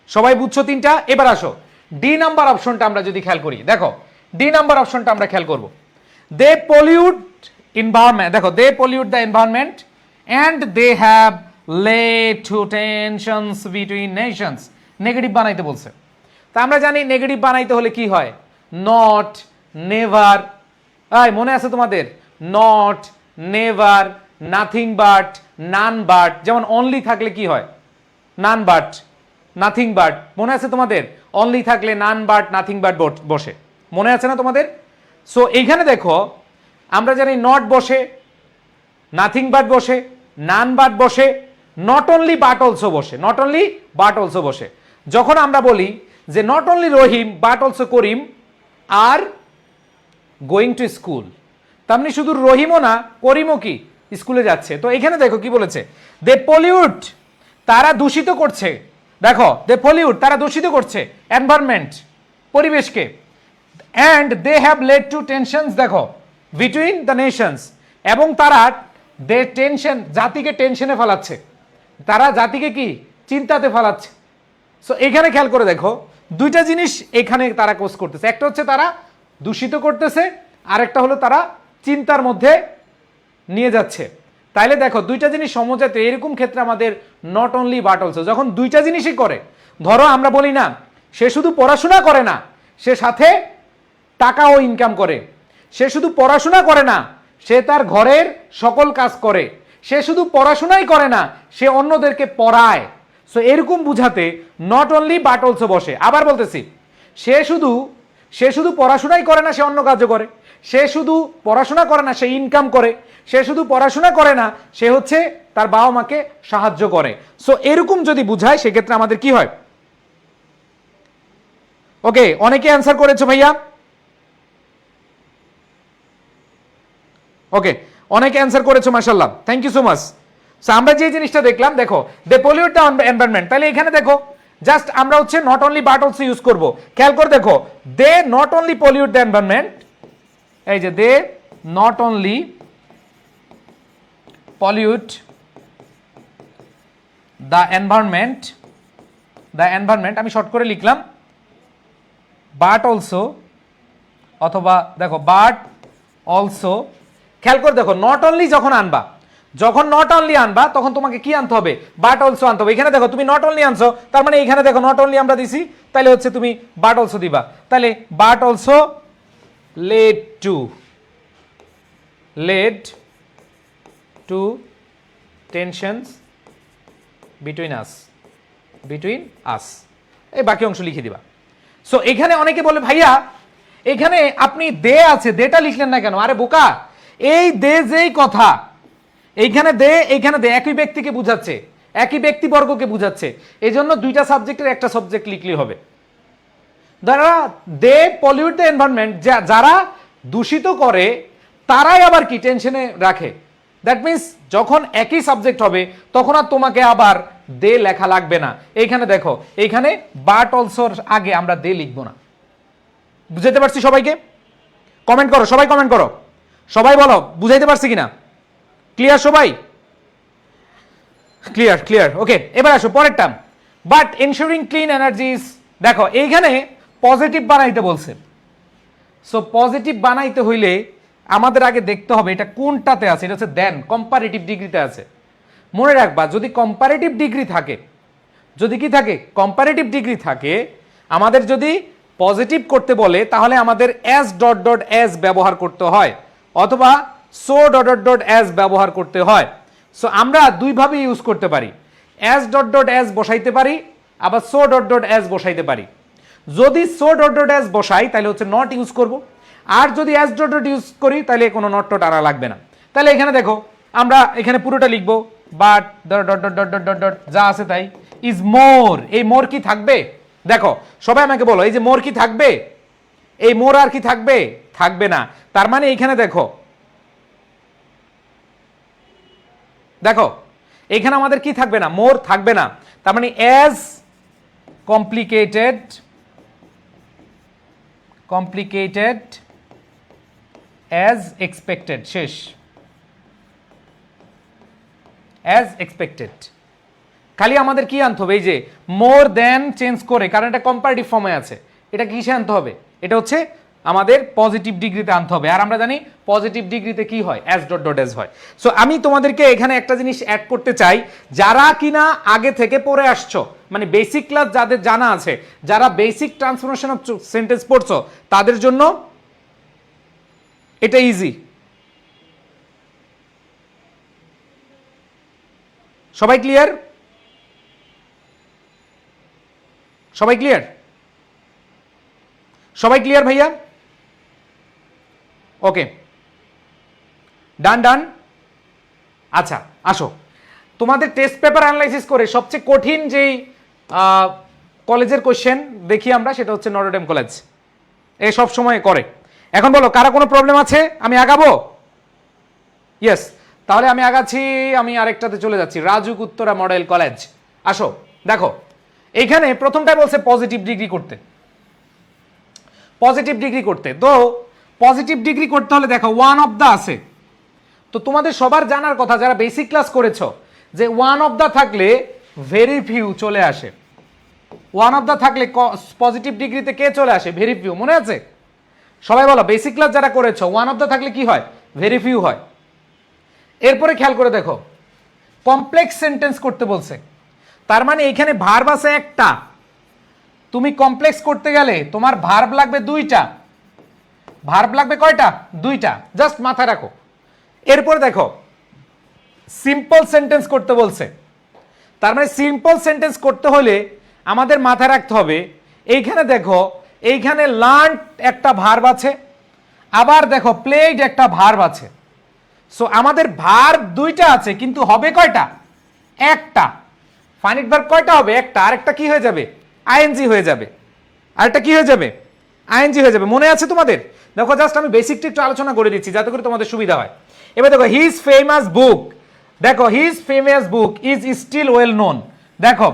সবাই বুঝছো তিনটা? এবার আসো ডি নাম্বার অপশনটা আমরা যদি খেয়াল করি, দেখো ডি নাম্বার অপশনটা আমরা খেয়াল করব। দে পলিউট এনভায়রনমেন্ট, দেখো they pollute the environment and they have led to tensions between nations. Negative বানাইতে বলছে, তা আমরা জানি নেগেটিভ বানাইতে হলে কি হয়, নট, নেভার। মনে আছে তোমাদের? Not, never, nothing but, none but. যেমন অনলি থাকলে কি হয়, নান বাট, নাথিং বাট। মনে আছে তোমাদের? অনলি থাকলে নান বাট, নাথিং বাট বসে, মনে আছে না তোমাদের? সো এইখানে দেখো আমরা জানি নট বসে, নাথিং বাট বসে, নান বাট বসে, নট অনলি বাট অলসো বসে, নট অনলি বাট অলসো বসে। যখন আমরা বলি যে not only Rahim but also Karim are going to school, তার মানে শুধু রহিমও না করিমও কি স্কুলে যাচ্ছে। তো এখানে দেখো কি বলেছে, দে পলিউট, তারা দূষিত করছে। দেখো দে পলিউট, তারা দূষিত করছে এনভায়রনমেন্ট, পরিবেশকে, and they have led to tensions, দেখো বিটুইন দ্য নেশনস, এবং তারা দে টেনশন, জাতিকে টেনশনে ফেলাচ্ছে, তারা জাতিকে কি চিন্তাতে ফেলাচ্ছে। সো এখানে খেয়াল করে দেখো দুইটা জিনিস এখানে তারা কোজ করতেছে, একটা হচ্ছে তারা দূষিত করতেছে, আরেকটা হলো তারা চিন্তার মধ্যে নিয়ে যাচ্ছে। তাইলে দেখো দুইটা জিনিস সমঝাতে, এরকম ক্ষেত্রে আমাদের নট অনলি বাট অলসো, যখন দুইটা জিনিসই করে, ধরো আমরা বলি না সে শুধু পড়াশোনা করে না, সে সাথে টাকাও ইনকাম করে, সে শুধু পড়াশোনা করে না, সে তার ঘরের সকল কাজ করে, সে শুধু পড়াশোনাই করে না, সে অন্যদেরকে পড়ায়। সো এরকম বুঝাতে নট অনলি বাট অলসো বসে। আবার বলতেছি, সে শুধু পড়াশোনাই করে না, সে অন্য কাজও করে, সে শুধু পড়াশোনা করে না, সে ইনকাম করে, সে শুধু পড়াশোনা করে না, সে হচ্ছে তার বাবা মাকে সাহায্য করে। সো এরকম যদি বুঝায় সেক্ষেত্রে আমাদের কি হয়? ওকে, অনেকে অ্যান্সার করেছো ভাইয়া। ওকে, অনেকে অ্যান্সার করেছো, মাশাআল্লাহ, thank you so much. So আমরা যে জিনিসটা দেখলাম, দেখো দে পলিউট দ্য এনভায়রনমেন্ট, তাহলে এখানে দেখো জাস্ট আমরা হচ্ছে not only but also use করব। খেয়াল করে দেখো, they not only pollute the environment, এই যে they not only pollute the environment, আমি শর্ট করে লিখলাম বাট অলসো, অথবা দেখো বাট অলসো। খেয়াল করে দেখো নট অনলি যখন নট অনলি আনবা তখন তোমাকে কি আনতে হবে, বাট অলসো আনতে হবে। এখানে দেখো তুমি নট অনলি আনছো, তার মানে এখানে দেখো নট অনলি আমরা দিছি, তাহলে হচ্ছে তুমি বাট অলসো দিবা। তাহলে but also led to tensions between us, এই বাকি অংশ লিখে দিবা। সো এখানে অনেকে বলে ভাইয়া এখানে আপনি দে আছে, দেটা লিখলেন না কেন? আরে বোকা, এই দে যেই কথা, এইখানে দে একই ব্যক্তিকে বুঝাচ্ছে, একই ব্যক্তিবর্গকে বুঝাচ্ছে, এই জন্য দুইটা সাবজেক্টের একটা সাবজেক্ট লিখলেই হবে। যারা দে পলিউট দ্য এনভায়রনমেন্ট, যারা দূষিত করে তারাই আবার কি টেনশনে রাখে। দ্যাট মিনস যখন একই সাবজেক্ট হবে তখন আর তোমাকে আবার দে লেখা লাগবে না। এইখানে দেখো, এইখানে বাট অলসোর আগে আমরা দে লিখবো না। বুঝাইতে পারছি সবাইকে? কমেন্ট করো, সবাই কমেন্ট করো, সবাই বলো বুঝাইতে পারছি কিনা। ক্লিয়ার সবাই? ক্লিয়ার। ওকে, এবার আসো পরের term, but ensuring clean energies. দেখো এইখানে পজিটিভ বানাইতে বলছে। সো পজিটিভ বানাইতে হইলে আমাদের আগে দেখতে হবে এটা কোনটাতে আছে, এটা হচ্ছে দেন কম্পারেটিভ ডিগ্রিতে আছে। মনে রাখবা যদি কম্পারেটিভ ডিগ্রি থাকে, যদি কি থাকে কম্পারেটিভ ডিগ্রি থাকে, আমাদের যদি পজিটিভ করতে বলে তাহলে আমাদের এস ডট ডট এস ব্যবহার করতে হয় অথবা so dot dot dot S ব্যবহার করতে হয়। সো আমরা দুইভাবে ইউজ করতে পারি, এস ডট ডট এস বসাইতে পারি আবার সো ডট ডট এস বসাইতে পারি। যদি সো ডট ডট এস বসাই তাহলে হচ্ছে নট ইউজ করব, আর যদি এস ডট ডট ইউজ করি তাহলে কোনো নট টট আনা লাগবে না। তাহলে এখানে দেখো আমরা এখানে পুরোটা লিখবো, but dot dot dot dot dot dot যা আছে তাই ইজ মোর। এই মোর কি থাকবে? দেখো সবাই আমাকে বলো, এই যে মোর কি থাকবে? এই মোর আর কি থাকবে? থাকবে না। তার মানে এইখানে দেখো, দেখো এখানে আমাদের কি থাকবে না? মোর থাকবে না। তার মানে অ্যাজ কমপ্লিকেটেড অ্যাজ এক্সপেক্টেড, শেষ। As expected. খালি আমাদের কি আনতে হবে? এই যে মোর দেন চেঞ্জ করে, কারণ এটা কম্পারেটিভ ফর্মে আছে, এটা কিসে আনতে হবে? এটা হচ্ছে আমাদের পজিটিভ ডিগ্রিতে আনতে হবে। আর আমরা জানি পজিটিভ ডিগ্রিতে কি হয়? অ্যাজ ডট ডট এস হয়। সো আমি তোমাদেরকে এখানে একটা জিনিস অ্যাড করতে চাই, যারা কিনা আগে থেকে পড়ে আসছো, মানে বেসিক ক্লাস যাদের জানা আছে, যারা বেসিক ট্রান্সফরমেশন অফ সেন্টেন্স পড়ছো, তাদের জন্য এটা ইজি। সবাই ক্লিয়ার? সবাই ক্লিয়ার? সবাই ক্লিয়ার ভাইয়া? ওকে, ডান ডান। আচ্ছা আসো, তোমাদের টেস্ট পেপার অ্যানালাইসিস করে সবচেয়ে কঠিন যেই কলেজের কোশ্চেন দেখি আমরা, সেটা হচ্ছে নটর ডেম কলেজ। এ সব সময় করে। এখন বলো কারা কোনো প্রবলেম আছে? আমি আগাবো? ইয়েস, তাহলে আমি আগাচ্ছি। আমি আরেকটাতে চলে যাচ্ছি, রাজুক উত্তরা মডেল কলেজ। আসো দেখো, এইখানে প্রথমটাই বলছে পজিটিভ ডিগ্রি করতে। পজিটিভ ডিগ্রি করতে তো পজিটিভ ডিগ্রি করতে হলে দেখো ওয়ান অফ দা আছে। তো তোমাদের সবার জানার কথা যারা বেসিক ক্লাস করেছো, যে ওয়ান অফ দা থাকলে ভেরি ফিউ চলে আসে। ওয়ান অফ দা থাকলে পজিটিভ ডিগ্রিতে কে চলে আসে? Very few. মনে আছে? সবাই বলো, বেসিক ক্লাস যারা করেছো ওয়ান অফ দা থাকলে কি হয়? ভেরি ফিউ হয়। এরপরে খেয়াল করে দেখো, কমপ্লেক্স সেন্টেন্স করতে বলছে, তার মানে এখানে ভার্ব আছে একটা। তুমি কমপ্লেক্স করতে গেলে তোমার ভার্ব লাগবে দুইটা। ভার্ব লাগবে কয়টা? দুইটা। জাস্ট মাথায় রাখো। এরপরে দেখো, সিম্পল সেন্টেন্স করতে বলছে, তার মানে সিম্পল সেন্টেন্স করতে হলে আমাদের মাথায় রাখতে হবে, এইখানে দেখো, এইখানে লার্ন একটা ভার্ব আছে, আবার দেখো প্লেড একটা ভার্ব আছে। সো আমাদের ভার্ব দুইটা আছে, কিন্তু হবে কয়টা? একটা। ফাইনাইট ভার্ব কয়টা হবে? একটা। আরেকটা কি হয়ে যাবে? আইএনজি হয়ে যাবে। আরেকটা কি হয়ে যাবে? আইএনজি হয়ে যাবে। মনে আছে তোমাদের? দেখো জাস্ট আমি বেসিকটা একটু আলোচনা করে দিচ্ছি যাতে করে তোমাদের সুবিধা হয়। এবার দেখো, হিজ ফেমাস বুক, দেখো his famous book is still well known. দেখো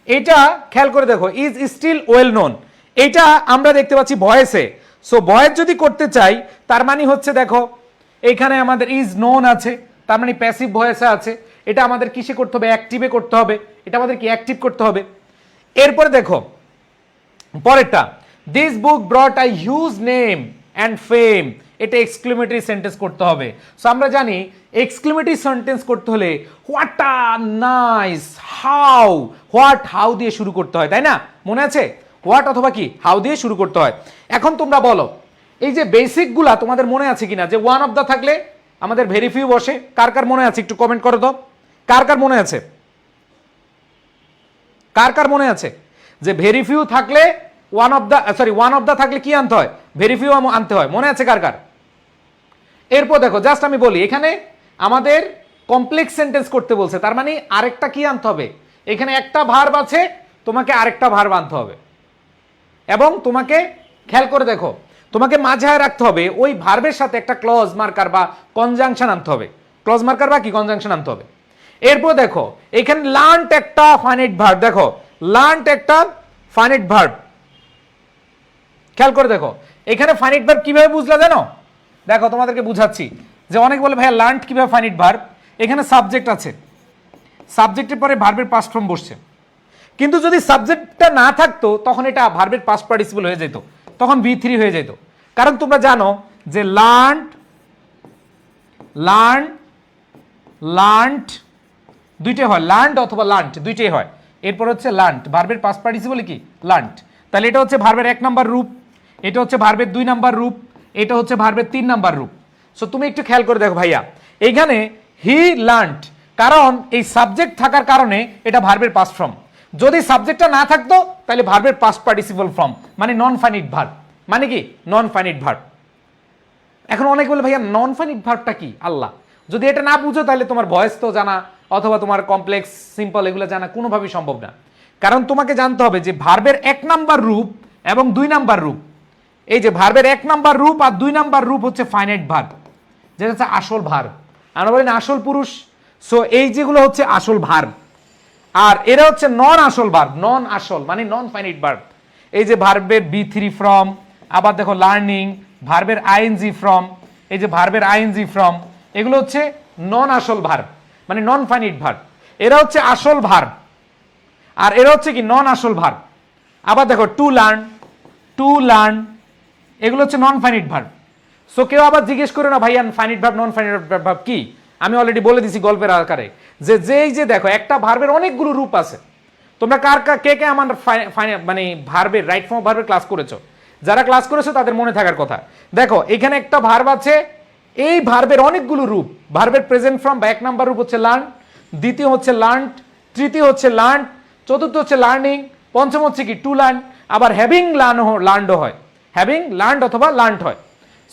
এটা খেয়াল করে দেখো, ইজ স্টিল ওয়েল নোন, এটা আমরা দেখতে পাচ্ছি ভয়েসে। সো ভয়েস যদি করতে চাই, তার মানে হচ্ছে দেখো এইখানে আমাদের ইজ নোন আছে, তার মানে প্যাসিভ ভয়েসে আছে। এটা আমাদের কিসে করতে হবে? অ্যাক্টিভে করতে হবে। এটা আমাদের কি অ্যাক্টিভ করতে হবে। এরপরে দেখো পরেরটা, this book ব্রট a huge name and ফেম, এটা এক্সক্লেমেটরি সেন্টেন্স করতে হবে। সো আমরা জানি এক্সক্লেমেটরি সেন্টেন্স করতে হলে what a nice, how, what how দিয়ে শুরু করতে হয়, তাই না? মনে আছে? হোয়াট অথবা কি হাউ দিয়ে শুরু করতে হয়। এখন তোমরা বলো, এই যে বেসিকগুলা তোমাদের মনে আছে কিনা, যে ওয়ান অফ দা থাকলে আমাদের ভেরি ফিউ বসে? কার কার মনে আছে একটু কমেন্ট করো তো, কার কার মনে আছে? কার কার মনে আছে যে ভেরি ফিউ থাকলে ওয়ান অফ দা থাকলে কি আনতে হয়? ভেরি ফিউ আনতে হয়। মনে আছে কার কার? এরপর দেখো জাস্ট আমি বলি, এখানে আমাদের কমপ্লেক্স সেন্টেন্স করতে বলছে, তার মানে আরেকটা কি আনতে হবে? এখানে একটা ভার্ব আছে, তোমাকে আরেকটা ভার্ব আনতে হবে। এবং তোমাকে খেয়াল করে দেখো, তোমাকে মাঝায় রাখতে হবে ওই ভার্বের সাথে একটা ক্লজ মার্কার বা কনজাংশন আনতে হবে। ক্লজ মার্কার বা কি কনজাংশন আনতে হবে। এরপর দেখো এখানে লার্নড একটা ফাইনাইট ভার্ব, দেখো লার্নড একটা ফাইনাইট ভার্ব। খেয়াল করে দেখো এখানে ফাইনাইট ভার্ব কিভাবে বুঝলা জানো? দেখো তোমাদেরকে বুঝাচ্ছি, যে অনেক বলে ভাইয়া লার্নড কিভাবে ফাইনাইট ভার্ব। এখানে সাবজেক্ট আছে, সাবজেক্টের পরে ভার্বের পাস্ট ফর্ম বসছে, কিন্তু যদি সাবজেক্টটা না থাকতো তখন এটা ভার্বের পাস্ট পার্টিসিপল হয়ে যেত, তখন V3 হয়ে যেত। কারণ তোমরা জানো যে লার্নড লার্ন, লার্নড, দুইটাই হয়, লার্নড অথবা লার্নড দুইটাই হয়। এরপর হচ্ছে লার্নড, ভার্বের পাস্ট পার্টিসিপল কি লার্নড। তাহলে এটা হচ্ছে ভার্বের 1 নাম্বার রূপ, এটা হচ্ছে ভার্বের 2 নাম্বার রূপ, এটা হচ্ছে ভার্বের 3 নাম্বার রূপ। সো তুমি একটু খেয়াল করে দেখো ভাইয়া, এইখানে হি লার্নড, কারণ এই সাবজেক্ট থাকার কারণে এটা ভার্বের পাস্ট ফর্ম। যদি সাবজেক্টটা না থাকতো তাহলে ভার্বের পাস্ট পার্টিসিপল ফর্ম, মানে নন ফাইনিট ভার্ব। মানে কি নন ফাইনিট ভার্ব। এখন অনেক বলে ভাইয়া নন ফাইনিট ভার্বটা কি, আল্লাহ যদি এটা না বুঝো তাহলে তোমার ভয়েস তো জানা অথবা তোমার কমপ্লেক্স সিম্পল এগুলো জানা কোনোভাবেই সম্ভব না। কারণ তোমাকে জানতে হবে যে ভার্বের 1 নাম্বার রূপ এবং 2 নাম্বার রূপ, এই যে ভার্বের 1 নাম্বার রূপ আর 2 নাম্বার রূপ হচ্ছে ফাইনাইট ভার্ব, যেটা হচ্ছে আসল ভার্ব। আমরা বলি না আসল পুরুষ। সো এই যেগুলো হচ্ছে আসল ভার্ব, আর এরা হচ্ছে নন আসল ভার্ব, নন আসল মানে নন ফাইনাইট ভার্ব। এই যে ভার্বের B3 ফ্রম, আবার দেখো লার্নিং, ভার্বের আইএনজি ফ্রম, এই যে ভার্বের আইএনজি ফ্রম, এগুলো হচ্ছে নন আসল ভার্ব মানে নন ফাইনিট ভার্ব। এরা হচ্ছে আসল ভার্ব আর এরা হচ্ছে কি নন আসল ভার্ব। আবার দেখো টু লার্ন, টু লার্ন, এগুলো হচ্ছে নন ফাইনিট ভার্ব। সো কেউ আবার জিজ্ঞেস করে না ভাইয়া finite verb non finite verb কি, আমি অলরেডি বলে দিছি গল্পের আকারে যে যেই যে দেখো একটা ভার্বের অনেকগুলো রূপ আছে। তোমরা কে কে আমার মানে ভার্বের রাইট ফর্ম ভার্বের ক্লাস করেছো? যারা ক্লাস করেছো তাদের মনে থাকার কথা। দেখো এখানে একটা ভার্ব আছে, এই ভার্বের অনেকগুলো রূপ। ভার্বের প্রেজেন্ট ফর্ম বা 1 নাম্বার রূপ হচ্ছে লার্ন, দ্বিতীয় হচ্ছে লার্নড, তৃতীয় হচ্ছে লার্ন, চতুর্থ হচ্ছে লার্নিং, পঞ্চম হচ্ছে কি টু লার্ন, আবার হ্যাভিং লার্নডও হয়, হ্যাভিং লার্নড অথবা লার্নড হয়।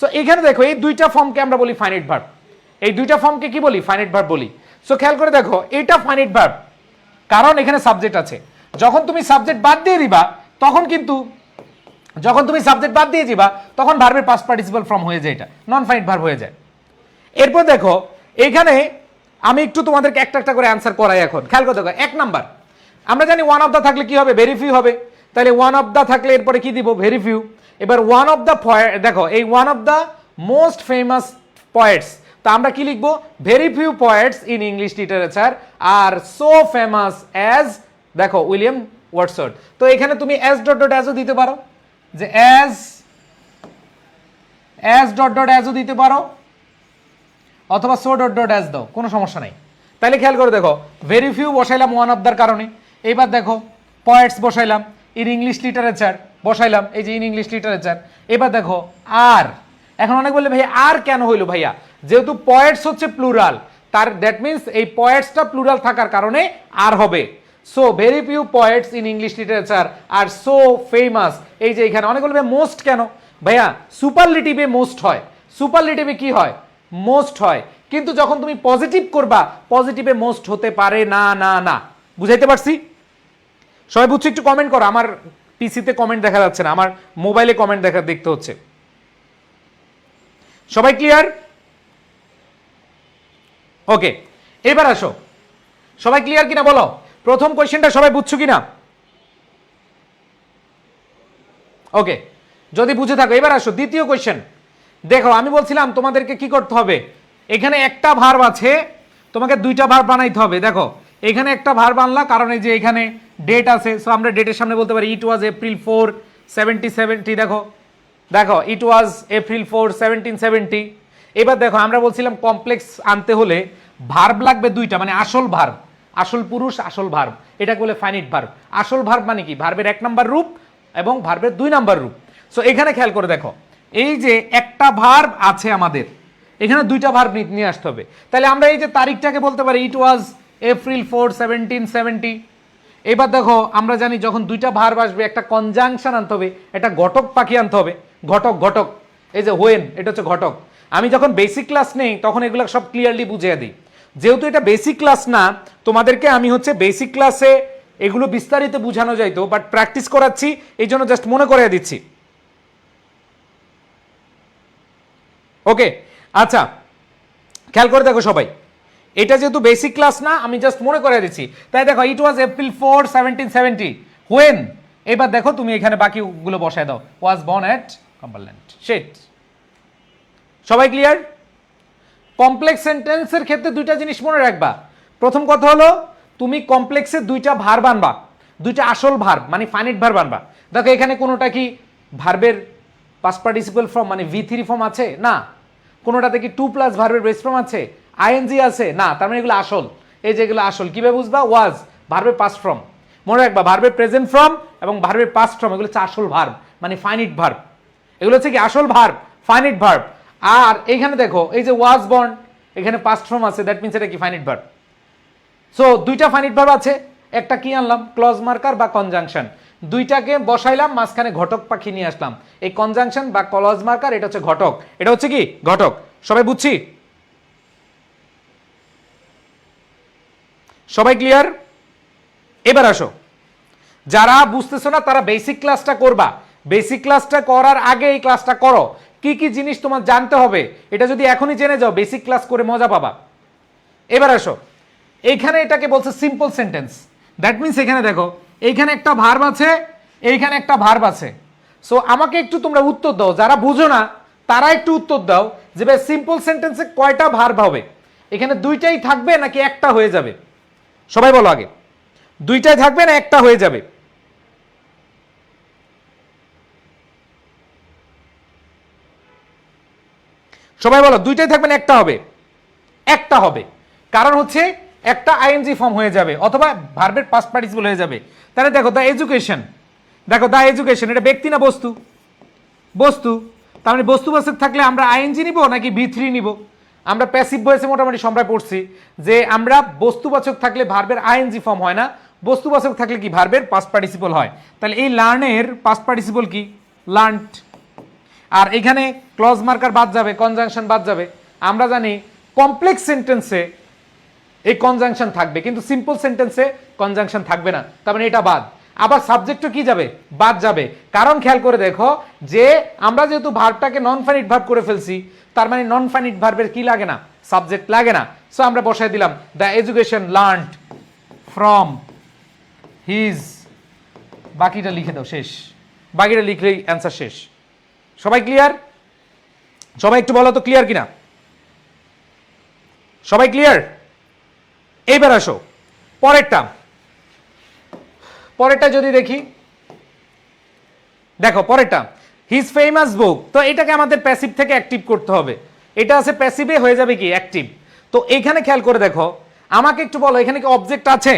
সো এখানে দেখো এই দুইটা ফর্মকে আমরা বলি ফাইনাইট ভার্ব, এই দুইটা ফর্মকে কি বলি ফাইনাইট ভার্ব বলি। সো খেয়াল করে দেখো এটা ফাইনাইট ভার্ব কারণ এখানে সাবজেক্ট আছে। যখন তুমি সাবজেক্ট বাদ দিয়ে দিবা তখন কিন্তু যখন তুমি সাবজেক্ট বাদ দিয়ে দিবা তখন ভার্বের পাস্ট পার্টিসিপল ফর্ম হয়ে যায়, এটা নন ফাইনাইট ভার্ব হয়ে যায়। এরপর দেখো এখানে আমি একটু তোমাদেরকে একটা একটা করে অ্যান্সার করাই। এখন খেয়াল করে দেখো 1 নাম্বার, আমরা জানি ওয়ান অফ দা থাকলে কি হবে ভেরি ফিউ হবে, তাহলে ওয়ান অফ দা থাকলে এরপরে কি দিব ভেরি ফিউ। এবার ওয়ান অফ দা দেখো এই one of the most famous poets, তা আমরা কি লিখবো very few poets in English literature are so famous as, দেখো উইলিয়াম ওয়ার্ডসওয়ার্থ। তো এখানে তুমি অ্যাজ ডট ডট অ্যাজও দিতে পারো, যে অ্যাজ ডট ডট অ্যাজও দিতে পারো অথবা সো ডট ডট অ্যাজ দাও, কোনো সমস্যা নাই। তাহলে খেয়াল করে দেখো ভেরি ফিউ বসাইলাম ওয়ান অফ দার কারণে, এইবার দেখো পয়েটস বসাইলাম, ইন ইংলিশ লিটারেচার বসাইলাম, এই যে ইন ইংলিশ লিটারেচার। এবার দেখো আর, এখন অনেক বললে ভাইয়া আর কেন হইলো ভাইয়া, যেহেতু পয়েটস হচ্ছে প্লুরাল, তার দ্যাট মিনস এই পয়েটসটা প্লুরাল থাকার কারণে আর হবে। So very few poets in English literature are so famous, এই যে এখানে অনেক বলবে মোস্ট কেন ভাইয়া, সুপারলেটিভে মোস্ট হয়, সুপারলেটিভে কি হয় মোস্ট হয়, কিন্তু যখন তুমি পজিটিভ করবা পজিটিভে মোস্ট হতে পারে না। না না বুঝাইতে পারছি? সবাই বুঝছো? একটু কমেন্ট করো, আমার পিসিতে কমেন্ট দেখা যাচ্ছে না, আমার মোবাইলে কমেন্ট দেখতে হচ্ছে। সবাই ক্লিয়ার? ওকে, এবার আসো সবাই ক্লিয়ার কিনা বলো, প্রথম কোয়েশ্চেনটা সবাই বুঝছো কিনা? ওকে, যদি বুঝে থাকো এবার আসো দ্বিতীয় কোয়েশ্চেন। দেখো আমি বলছিলাম তোমাদেরকে কি করতে হবে, এখানে একটা ভার্ব আছে, তোমাকে দুইটা ভার্ব বানাইতে হবে। দেখো এখানে একটা ভার্ব আনলা কারণ এই যে এখানে ডেট আছে, সো আমরা ডেটের সামনে বলতে পারি ইট ওয়াজ এপ্রিল 4 1770। দেখো দেখো ইট ওয়াজ এপ্রিল 4 1770। এবার দেখো আমরা বলছিলাম কমপ্লেক্স আনতে হলে ভার্ব লাগবে দুইটা, মানে আসল ভার্ব, আসল পুরুষ আসল ভার্ব, এটাকে বলে ফাইনিট ভার্ব। আসল ভার্ব মানে কি ভার্বের 1 নাম্বার রূপ এবং ভার্বের 2 নাম্বার রূপ। সো এখানে খেয়াল করে দেখো এই যে একটা ভার্ব আছে আমাদের, এখানে দুইটা ভার্ব নিয়ে আসতে হবে। তাহলে আমরা এই যে তারিখটাকে বলতে পারি ইট ওয়াজ এপ্রিল 4 1770। এবার দেখো আমরা জানি যখন দুইটা ভার্ব আসবে একটা কনজাংশন আনতে হবে, একটা ঘটক পাখি আনতে হবে, ঘটক ঘটক, এই যে হোয়েন এটা হচ্ছে ঘটক। আমি যখন বেসিক ক্লাস নেই তখন এগুলো সব ক্লিয়ারলি বুঝিয়ে দিই। যেহেতু এটা বেসিক ক্লাস না, তোমাদেরকে আমি হচ্ছে বেসিক ক্লাসে এগুলো বিস্তারিত বুঝানো যাইতো, বাট প্র্যাকটিস করাচ্ছি এই জন্য জাস্ট মনে করিয়ে দিচ্ছি। ওকে আচ্ছা, খেয়াল করে দেখো সবাই, এটা যেহেতু বেসিক ক্লাস না আমি জাস্ট মনে করিয়ে দিচ্ছি। তাই দেখো ইট ওয়াজ এপ্রিল 4 1770 হোয়েন, এবার দেখো তুমি এখানে বাকিগুলো বসায় দাও, was born at Cumberland sheet. সবাই ক্লিয়ার? কমপ্লেক্স সেন্টেন্সের ক্ষেত্রে দুইটা জিনিস মনে রাখবা। প্রথম কথা হলো তুমি কমপ্লেক্সে দুইটা ভার্ব আনবা, দুইটা আসল ভার্ব মানে ফাইনাইট ভার্ব আনবা। দেখো এখানে কোনোটা কি ভার্বের পাস্ট পার্টিসিপল ফর্ম মানে V3 ফর্ম আছে না, কোনোটাতে কি টু প্লাস ভার্বের বেস ফর্ম আছে, আইএনজি আছে না, তার মানে এগুলো আসল। এই যে এগুলো আসল, কিভাবে বুঝবা? ওয়াজ ভার্বের পাস্ট ফর্ম, মনে রাখবা ভার্বের প্রেজেন্ট ফর্ম এবং ভার্বের পাস্ট ফর্ম এগুলো হচ্ছে আসল ভার্ব, মানে ফাইনিট ভার্ব। এগুলো হচ্ছে কি আসল ভার্ব, ফাইনিট ভার্ব। আর এইখানে দেখো এই যে ওয়াজ বর্ন, এখানে পাস্ট ফর্ম আছে, দ্যাট মিনস এটা কি ফাইনিট ভার্ব। সো দুইটা ফাইনিট ভার্ব আছে, একটা কি আনলাম ক্লজ মার্কার বা কনজাংশন, দুইটাকে বসাইলাম, মাঝখানে ঘটক পাখি নিয়ে আসলাম। এই কনজাংশন বা ক্লজ মার্কার এটা হচ্ছে ঘটক, এটা হচ্ছে কি ঘটক। সবাই বুঝছি? সবাই ক্লিয়ার? এবার আসো, যারা বুঝতেছো না তারা বেসিক ক্লাসটা করবা, বেসিক ক্লাসটা করার আগে এই ক্লাসটা করো। কি কি জিনিস তোমার জানতে হবে এটা যদি এখনই জেনে যাও, বেসিক ক্লাস করে মজা পাবা। এবার আসো, এইখানে এটাকে বলছে সিম্পল সেন্টেন্স, দ্যাট মিনস এখানে দেখো এইখানে একটা ভার্ব আছে, এইখানে একটা ভার্ব আছে। সো আমাকে একটু তোমরা উত্তর দাও, যারা বুঝো না তারা একটু উত্তর দাও যে ভাই সিম্পল সেন্টেন্সে কয়টা ভার্ব হবে? এখানে দুইটাই থাকবে নাকি একটা হয়ে যাবে? সবাই বলো আগে, দুইটাই থাকবে না একটা হয়ে যাবে? সবাই বলো, দুইটাই থাকবে না একটা হবে? একটা হবে, কারণ হচ্ছে একটা আইএনজি ফর্ম হয়ে যাবে অথবা ভার্বের পাস্ট পার্টিসিপল হয়ে যাবে। তাহলে দেখো দা এডুকেশন, দেখো দা এডুকেশন এটা ব্যক্তি না বস্তু? বস্তু। তার মানে বস্তুবাচক থাকলে আমরা আইএনজি নিব নাকি ভি3 নিব? আমরা প্যাসিভ ভয়েসে মোটামুটি সবাই পড়ছি যে আমরা বস্তুবাচক থাকলে ভার্বের আইএনজি ফর্ম হয় না, বস্তুবাচক থাকলে কি ভার্বের পাস্ট পার্টিসিপল হয়। তাহলে এই লার্নের পাস্ট পার্টিসিপল কি? লার্নড। আর এখানে ক্লজ মার্কার বাদ যাবে, কনজাংশন বাদ যাবে। আমরা জানি কমপ্লেক্স সেন্টেন্সে এই কনজাংশন থাকবে, কিন্তু সিম্পল সেন্টেন্সে কনজাংশন থাকবে না, তার মানে এটা বাদ। আবার সাবজেক্টও কি যাবে? বাদ যাবে। কারণ খেয়াল করে দেখো যে আমরা যেহেতু ভার্বটাকে নন ফাইনিট ভার্ব করে ফেলছি, তার মানে নন ফাইনিট ভার্বের কি লাগে না? সাবজেক্ট লাগে না। সো আমরা বসাই দিলাম the education learned from his, বাকিটা লিখে দাও, শেষ। বাকিটা লিখলেই অ্যান্সার শেষ। সবাই ক্লিয়ার? সবাই একটু বলো তো ক্লিয়ার কিনা? সবাই ক্লিয়ার? এইবার আসো পরেরটা, পরেরটা যদি দেখি, দেখো পরেরটা হিজ ফেমাস বুক। তো এটাকে আমাদের প্যাসিভ থেকে অ্যাক্টিভ করতে হবে, এটা আছে প্যাসিভে হয়ে যাবে কি অ্যাক্টিভ। তো এখানে খেয়াল করে দেখো, আমাকে একটু বলো এখানে কি অবজেক্ট আছে?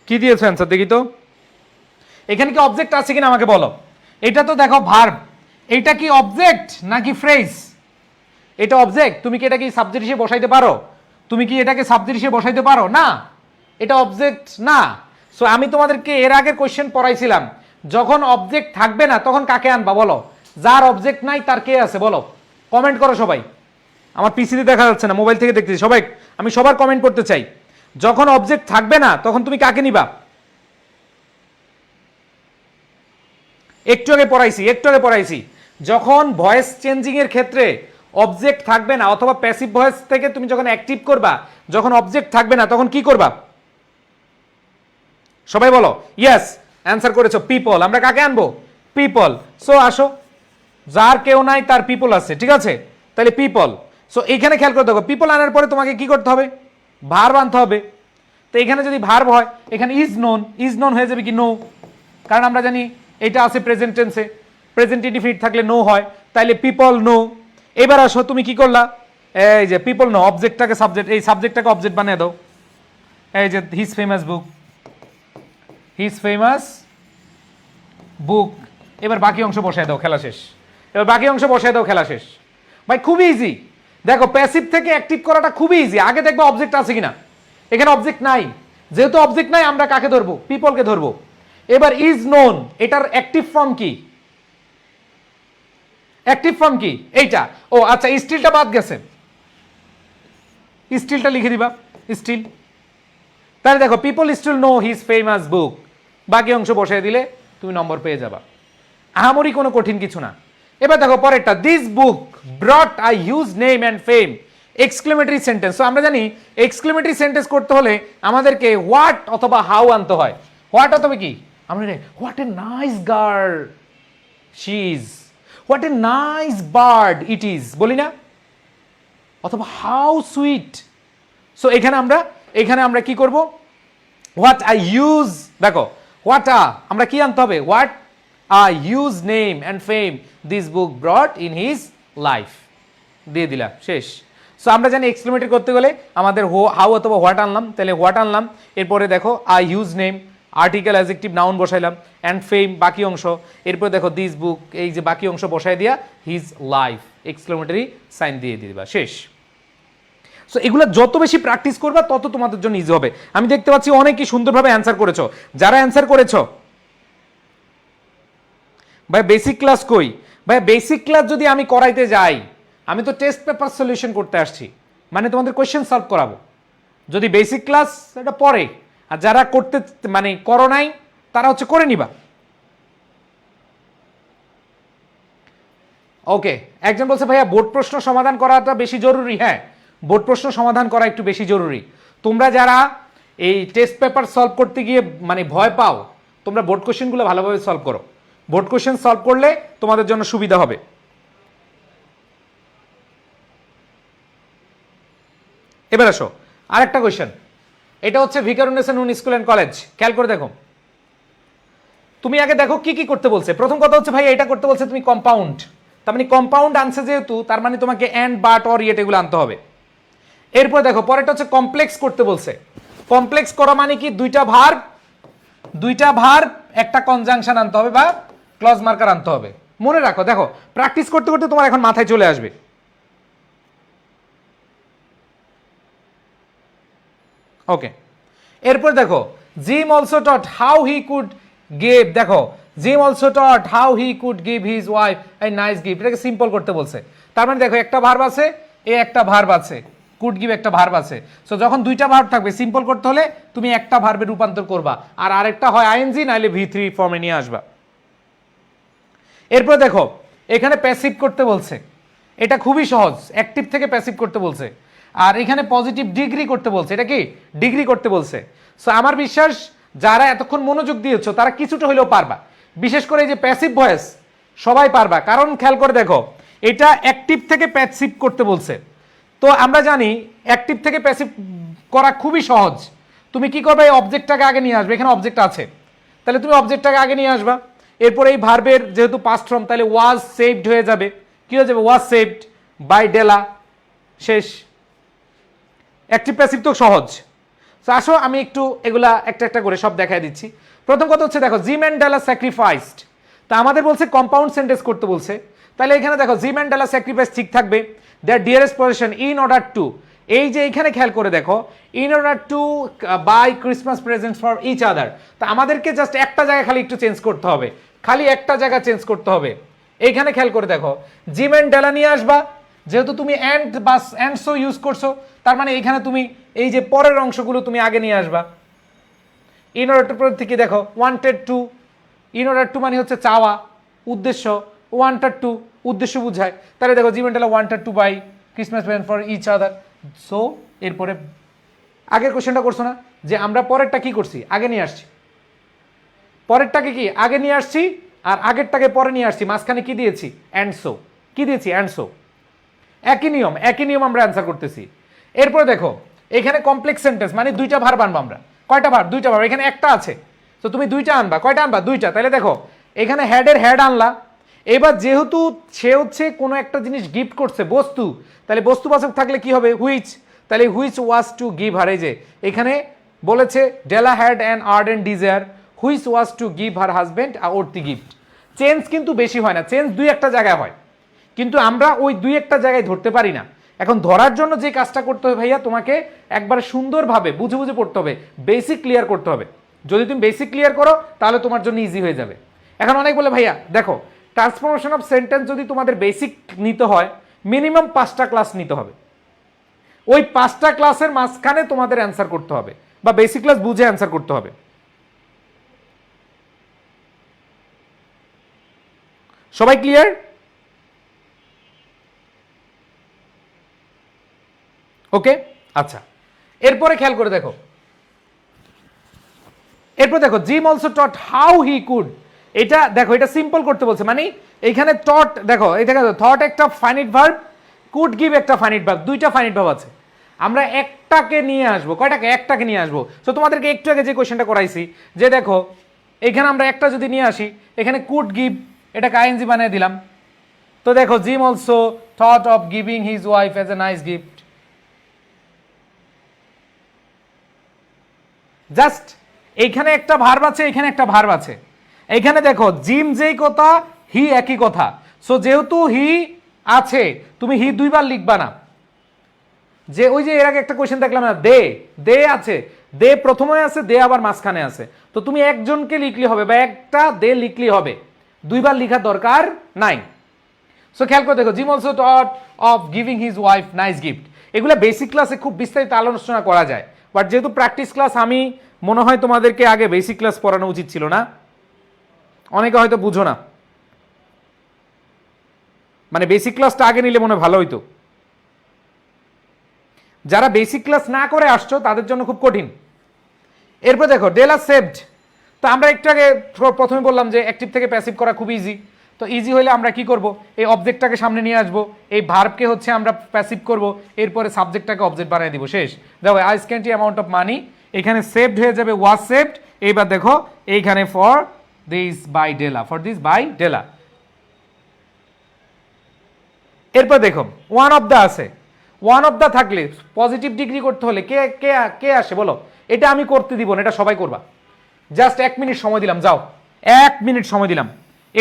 কি দিয়েছো অ্যান্সার দেখি তো, এখানে কি অবজেক্ট আছে কিনা আমাকে বলো। এটা তো দেখো ভার্ব, এটা কি অবজেক্ট নাকি ফ্রেজ? এটা অবজেক্ট, তুমি কি এটা কি সাবজেক্ট হিসেবে বসাইতে পারো? তুমি কি এটাকে সাবজেক্ট হিসেবে বসাইতে পারো? না, এটা অবজেক্ট না। সো আমি তোমাদেরকে এর আগের কোশ্চেন পড়াইছিলাম, যখন অবজেক্ট থাকবে না তখন কাকে আনবা বলো? যার অবজেক্ট নাই তার কে আছে বলো? কমেন্ট করো সবাই, আমার পিসিতে দেখা যাচ্ছে না, মোবাইল থেকে দেখতেছি সবাই, আমি সবার কমেন্ট পড়তে চাই। যখন অবজেক্ট থাকবে না তখন তুমি কাকে নিবা? একটু আগে পড়াইছি যখন ভয়েস চেঞ্জিং এর ক্ষেত্রে অবজেক্ট থাকবে না অথবা প্যাসিভ ভয়েস থেকে তুমি যখন অ্যাক্টিভ করবা, যখন অবজেক্ট থাকবে না তখন কি করবা? সবাই বলো। ইয়েস, অ্যান্সার করেছো পিপল। আমরা কাকে আনবো? পিপল। সো আসো, যার কেউ নাই তার পিপল আছে, ঠিক আছে? তাহলে পিপল। সো এখানে খেয়াল করে দেখো, পিপল আনার পরে তোমাকে কি করতে হবে? ভার্ব আনতে হবে। তো এখানে যদি ভার্ব হয়, এখানে ইজ নোন হয়ে যাবে কি নো, কারণ আমরা জানি এটা আছে প্রেজেন্ট টেন্সে, প্রেজেন্ট ইনডিফিনিট থাকলে নো হয়, তাইলে পিপল নো। এবার আসো, তুমি কি করলা? এই যে পিপল নো, অবজেক্টটাকে সাবজেক্ট, এই সাবজেক্টটাকে অবজেক্ট বানিয়ে দাও। এই যে হিজ ফেমাস বুক, হিজ ফেমাস বুক। এবার বাকি অংশ বসায় দাও, খেলা শেষ। এবার বাকি অংশ বসায় দাও, খেলা শেষ। ভাই খুবই ইজি, দেখো প্যাসিভ থেকে অ্যাক্টিভ করাটা খুবই ইজি। আগে দেখবো অবজেক্ট আছে কিনা, এখানে অবজেক্ট নাই, যেহেতু অবজেক্ট নাই আমরা কাকে ধরবো? পিপলকে ধরবো। এবার ইজ নোন, এটার অ্যাক্টিভ ফর্ম কি? অ্যাক্টিভ ফর্ম কি? এইটা। ও আচ্ছা, স্টিলটা বাদ গেছে, স্টিলটা লিখে দিবা, স্টিল। তাহলে দেখো people still know his famous book, বাকি অংশ বসায় দিলে তুমি নম্বর পেয়ে যাবা। আহামরি কোনো কঠিন কিছু না। এবার দেখো পরেরটা, this book ব্রট a huge name and fame, exclamatory sentence. তো আমরা জানি এক্সক্লেমেটরি সেন্টেন্স করতে হলে আমাদেরকে হোয়াট অথবা হাউ আনতে হয়। হোয়াট অথবা কি, আমরা what a nice girl she is, what a nice bird it is বলি না, অথবা হাউ সুইট। সো এখানে আমরা কি করব? হোয়াট আই ইউজ, দেখো হোয়াট আমরা কি আনতে হবে, what huge name and fame this book ব্রট in his life, দিয়ে দিলাম, শেষ। সো আমরা জানি এক্সক্লেমেটরি করতে গেলে আমাদের হাউ অথবা হোয়াট আনলাম, তাহলে হোয়াট আনলাম, এরপরে দেখো huge name, article adjective noun বসাইলাম, অ্যান্ড ফেম বাকি অংশ, এরপরে দেখো দিস বুক, এই যে বাকি অংশ বসাই দিয়া হিজ লাইফ, এক্সক্লেমেটরি সাইন দিয়ে দিবা, শেষ। সো এগুলো যত বেশি প্র্যাকটিস করবা তত তোমাদের জন্য ইজি হবে। আমি দেখতে পাচ্ছি অনেকেই সুন্দরভাবে অ্যান্সার করেছো। যারা অ্যান্সার করেছো ভাই বেসিক ক্লাস কই? ভাই বেসিক ক্লাস যদি আমি করাইতে যাই, আমি তো টেস্ট পেপার সলিউশন করতে আসছি, মানে তোমাদের কোয়েশ্চেন সলভ করাবো। যদি বেসিক ক্লাস এটা পরে, আর যারা করতে মানে করো নাই তারা হচ্ছে করে নিবা। ওকে, একজন বলছে ভাইয়া বোর্ড প্রশ্ন সমাধান করাটা বেশি জরুরি। হ্যাঁ, বোর্ড প্রশ্ন সমাধান করা একটু বেশি জরুরি। তোমরা যারা এই টেস্ট পেপার সলভ করতে গিয়ে মানে ভয় পাও, তোমরা বোর্ড কোশ্চেনগুলো ভালোভাবে সলভ করো। বোর্ড কোশ্চেন সলভ করলে তোমাদের জন্য সুবিধা হবে। এবার আসো আরেকটা কোয়েশ্চেন, এটা হচ্ছে ভিকারুন্নেসা নূন স্কুল অ্যান্ড কলেজ। খেয়াল করে দেখো, তুমি আগে দেখো কি কি করতে বলছে। প্রথম কথা হচ্ছে ভাই এটা করতে বলছে তুমি কম্পাউন্ড, তার মানে কম্পাউন্ড আনছে যেহেতু, তার মানে তোমাকে অ্যান্ড বাট অর ইয়েট এগুলো আনতে হবে। এরপর দেখো পরেরটা হচ্ছে কমপ্লেক্স করতে বলছে। কমপ্লেক্স করা মানে কি, দুইটা ভার্ব একটা কনজাংশন আনতে হবে বা ক্লজ মার্কার আনতে হবে। মনে রাখো, দেখো প্র্যাকটিস করতে করতে তোমার এখন মাথায় চলে আসবে। ওকে, এরপর দেখো Jim also thought how he could give, দেখো Jim also thought how he could give his wife a nice gift. এটাকে সিম্পল করতে বলছে, তার মানে দেখো একটা ভার্ব আছে, এ একটা ভার্ব আছে, কুড গিভ একটা ভার্ব আছে। সো যখন দুইটা ভার্ব থাকবে সিম্পল করতে হলে তুমি একটা ভার্বে রূপান্তর করবা, আর আরেকটা হয় আইএনজি নাইলে V3 ফর্মে নিয়ে আসবা। এরপর দেখো এখানে প্যাসিভ করতে বলছে, এটা খুবই সহজ, অ্যাক্টিভ থেকে প্যাসিভ করতে বলছে। আর এখানে পজিটিভ ডিগ্রি করতে বলছে, এটা কি ডিগ্রি করতে বলছে। সো আমার বিশ্বাস যারা এতক্ষণ মনোযোগ দিয়েছো তারা কিছুটা হলেও পারবা, বিশেষ করে এই যে প্যাসিভ ভয়েস সবাই পারবা। কারণ খেয়াল করে দেখো এটা অ্যাক্টিভ থেকে প্যাসিভ করতে বলছে। তো আমরা জানি অ্যাক্টিভ থেকে প্যাসিভ করা খুবই সহজ। তুমি কি করবে, এই অবজেক্টটাকে আগে নিয়ে আসবে, এখানে অবজেক্ট আছে, তাহলে তুমি অবজেক্টটাকে আগে নিয়ে আসবা। এরপর এই ভার্বের যেহেতু পাস্ট ফর্ম, তাহলে ওয়াজ সেভড হয়ে যাবে, কি হয়ে যাবে, ওয়াজ সেভড বাই ডেলা, শেষ। অ্যাক্টিভ প্যাসিভ তো সহজ। তো আসো আমি একটু এগুলা একটা একটা করে সব দেখাই দিচ্ছি। প্রথম কথা হচ্ছে দেখো জিম অ্যান্ড ডেলা স্যাক্রিফাইসড, তা আমাদের বলছে কম্পাউন্ড সেন্টেন্স করতে বলছে, তাহলে এখানে দেখো জিম অ্যান্ড ডেলা স্যাক্রিফাইস ঠিক থাকবে। Their dearest position in order to, এই যে এইখানে খেয়াল করে দেখো in order to buy Christmas presents for each other, তা আমাদেরকে জাস্ট একটা জায়গা খালি একটু চেঞ্জ করতে হবে, খালি একটা জায়গা চেঞ্জ করতে হবে। এইখানে খেয়াল করে দেখো জিম অ্যান্ড ডেলা নিয়ে আসবা, যেহেতু তুমি and bus and so use করছো, তার মানে এইখানে তুমি এই যে পরের অংশগুলো তুমি আগে নিয়ে আসবা। ইন অর্ডার টু থেকে দেখো wanted to, in order two মানে হচ্ছে চাওয়া, উদ্দেশ্য, ওয়ান্টেড টু উদ্দেশ্য বুঝায়, তাহলে দেখো Jim and Della wanted to buy Christmas present for each other. So এরপরে আগের কোশ্চেনটা করছো না যে আমরা পরেরটা কি করছি, আগে নিয়ে আসছি, পরেরটাকে কি আগে নিয়ে আসছি, আর আগেরটাকে পরে নিয়ে আসছি, মাঝখানে কি দিয়েছি, অ্যান্ড সো, কি দিয়েছি, অ্যান্ড সো। একই নিয়ম আমরা অ্যান্সার করতেছি। এরপরে দেখো এখানে কমপ্লেক্স সেন্টেন্স মানে দুইটা ভার্ব আনবো আমরা, কয়টা ভার্ব, দুইটা ভার্ব, এখানে একটা আছে, তো তুমি দুইটা আনবা, কয়টা আনবা, দুইটা। তাহলে দেখো এখানে হেডের হেড আনলা। এবার যেহেতু সে হচ্ছে কোনো একটা জিনিস গিফট করছে, বস্তু, তাহলে বস্তুবাচক থাকলে কি হবে, হুইচ, তাহলে which was to give her, এই যে এখানে বলেছে Della had an ardent desire which was to give her husband out the gift. Change কিন্তু বেশি হয় না, চেঞ্জ দুই একটা জায়গায় হয়, কিন্তু আমরা ওই দুই একটা জায়গায় ধরতে পারি না। এখন ধরার জন্য যে কাজটা করতে হবে ভাইয়া, তোমাকে একবার সুন্দরভাবে বুঝে বুঝে পড়তে হবে, বেসিক ক্লিয়ার করতে হবে। যদি তুমি বেসিক ক্লিয়ার করো তাহলে তোমার জন্য ইজি হয়ে যাবে। এখন অনেক বলে ভাইয়া দেখো ট্রান্সফরমেশন অফ সেন্টেন্স যদি তোমাদের বেসিক নিতে হয় মিনিমাম 5টা ক্লাস নিতে হবে, ওই 5টা ক্লাসের মাঝখানে তোমাদের অ্যান্সার করতে হবে বা বেসিক ক্লাস বুঝে অ্যান্সার করতে হবে। সবাই ক্লিয়ার? ওকে, আচ্ছা। এরপরে খেয়াল করে দেখো, এরপর দেখো Jim also thought how he could, এটা দেখো এটা সিম্পল করতে বলছে, মানে এইখানে টট দেখো, এই দেখো থট একটা ফাইনিট ভার্ব, কুড গিভ একটা ফাইনিট ভার্ব, দুইটা ফাইনিট ভার্ব আছে। আমরা একটাকে নিয়ে আসবো, কয়টাকে, একটাকে নিয়ে আসবো। তো তোমাদেরকে একটু আগে যে কোশ্চেনটা করাইছি যে দেখো এখানে আমরা একটা যদি নিয়ে আসি, এখানে কুড গিভ, এটা আইএনজি বানিয়ে দিলাম। তো দেখো Jim also thought of giving his wife as a nice gift. Just এইখানে একটা ভার্ব আছে, এখানে একটা ভার্ব আছে। এখানে দেখো জিম যেই কথা, হি একই কথা। সো যেহেতু হি আছে, তুমি হি দুইবার লিখবা না। যে ওই যে এর আগে একটা কোয়েশ্চেন দেখলাম না, দে, দে আছে, দে প্রথমে আছে, দে আবার মাঝখানে আছে। তো তুমি একজনকে লিখলি হবে বা একটা দে লিখলি হবে, দুইবার লিখার দরকার নাই। সো খেয়াল করে দেখো, Jim also thought of giving his wife nice gift. এগুলো বেসিক ক্লাসে খুব বিস্তারিত আলোচনা করা যায়, বাট যেহেতু প্র্যাকটিস ক্লাস, আমি মনে হয় তোমাদেরকে আগে বেসিক ক্লাস পড়ানো উচিত ছিল না। অনেকে হয়তো বুঝো না, মানে বেসিক ক্লাসটা আগে নিলে মনে হয় ভালো হইতো। যারা বেসিক ক্লাস না করে আসছো তাদের জন্য খুব কঠিন। এরপর দেখো ডেলা সেভড। তো আমরা একটু আগে প্রথমে বললাম যে অ্যাক্টিভ থেকে প্যাসিভ করা খুব ইজি। তো ইজি হলে আমরা কি করব, এই অবজেক্টটাকে সামনে নিয়ে আসবো, এই ভার্বকে হচ্ছে আমরা প্যাসিভ করব, এরপরে সাবজেক্টটাকে অবজেক্ট বানিয়ে দিব, শেষ। দেখো I spent amount of money, এখানে সেভড হয়ে যাবে ওয়াজ সেভড। এইবার দেখো এইখানে for this by Della, for this by Della. এরপর দেখো ওয়ান অফ দ্য আছে, ওয়ান অফ দ্য থাকলে পজিটিভ ডিগ্রি করতে হলে কে কে কে আসে বলো? এটা আমি করতে দিব না, এটা সবাই করবা। জাস্ট 1 মিনিট সময় দিলাম, যাও 1 মিনিট সময় দিলাম,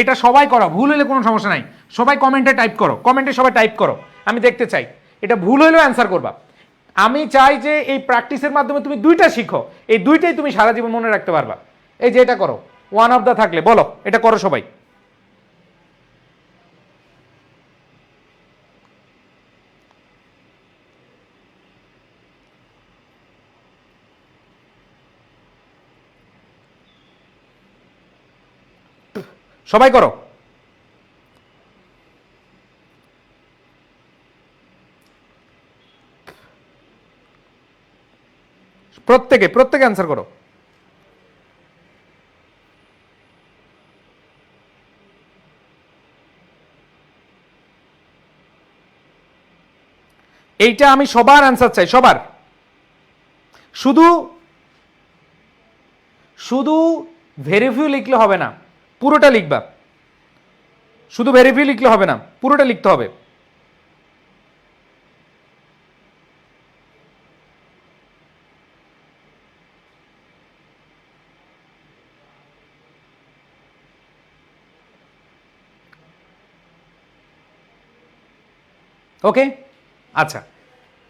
এটা সবাই করো। ভুল হলে কোনো সমস্যা নাই, সবাই কমেন্টে টাইপ করো, কমেন্টে সবাই টাইপ করো, আমি দেখতে চাই। এটা ভুল হলেও অ্যান্সার করবা। আমি চাই যে এই প্র্যাকটিসের মাধ্যমে তুমি দুইটা শিখো, এই দুইটাই তুমি সারা জীবন মনে রাখতে পারবা। এই যে এটা করো, ওয়ান অফ দ্য থাকলে বলো, এটা করো সবাই। সবাই করো। প্রত্যেকে প্রত্যেকে অ্যান্সার করো। এইটা আমি সবার অ্যান্সার চাই, সবার। শুধু শুধু ভেরিফিউ লিখলে হবে না, পুরোটা লিখবা। শুধু ভেরিফিউ লিখলে হবে না, পুরোটা লিখতে হবে। ওকে, আচ্ছা,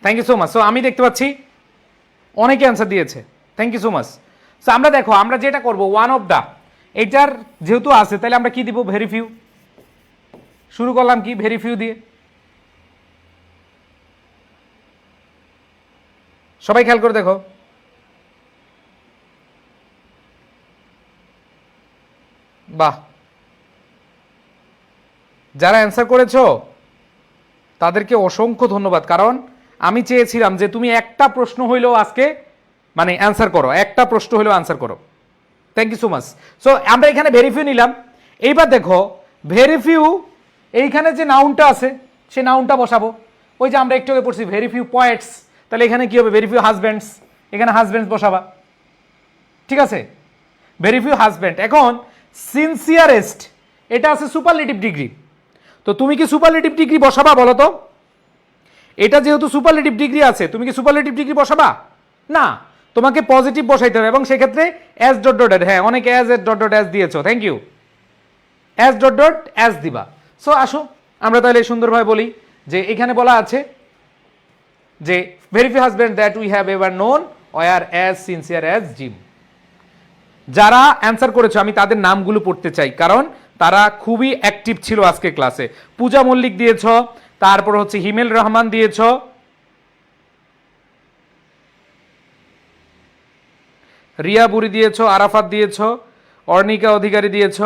thank you so much. So আমি দেখতে পাচ্ছি অনেকে অ্যান্সার দিয়েছে, thank you so much. So আমরা দেখো, আমরা যেটা করব ওয়ান অফ দ্য, এটার যেহেতু আছে তাহলে আমরা কি দিব, ভেরিফিউ। শুরু করলাম কি, ভেরিফিউ দিয়ে। সবাই খেয়াল করে দেখো, বাহ, যারা অ্যান্সার করেছো তাদেরকে অসংখ্য ধন্যবাদ। কারণ আমি চেয়েছিলাম যে তুমি একটা প্রশ্ন হইলেও আজকে মানে অ্যান্সার করো, একটা প্রশ্ন হইলেও অ্যান্সার করো। Thank you so much. So আমরা এখানে ভেরিফিউ নিলাম। এইবার দেখো ভেরিফিউ, এইখানে যে নাউনটা আছে সে নাউনটা বসাবো। ওই যে আমরা একটু আগে পড়ছি ভেরিফিউ পয়েটস, তাহলে এখানে কি হবে, ভেরিফিউ হাজব্যান্ডস, এখানে হাজব্যান্ডস বসাবা, ঠিক আছে? Very few husband. এখন সিনসিয়ারেস্ট, এটা আছে সুপারলেটিভ ডিগ্রি। তো তুমি কি সুপারলেটিভ ডিগ্রি বসাবা বলো তো? এটা যেহেতু সুপারলেটিভ ডিগ্রি আছে, তুমি কি সুপারলেটিভ ডিগ্রি বসাবা না, তোমাকে পজিটিভ বসাইতে হবে। এবং সেক্ষেত্রে এস ডট ডট, হ্যাঁ অনেকে এস এর ডট ডট এস দিয়েছো, thank you, S dot dot S দিবা। সো আসো আমরা তাহলে সুন্দরভাবে বলি যে এখানে বলা আছে যে very few husband that we have ever known were as sincere as Jim. যারা অ্যান্সার করেছো আমি তাদের নামগুলো পড়তে চাই, কারণ তারা খুবই অ্যাক্টিভ ছিল আজকে ক্লাসে। পূজা মল্লিক দিয়েছ, তারপর হচ্ছে হিমেল রহমান দিয়েছ, রিয়া বুড়ি দিয়েছ, আরাফাত দিয়েছ, অর্ণিকা অধিকারী দিয়েছ,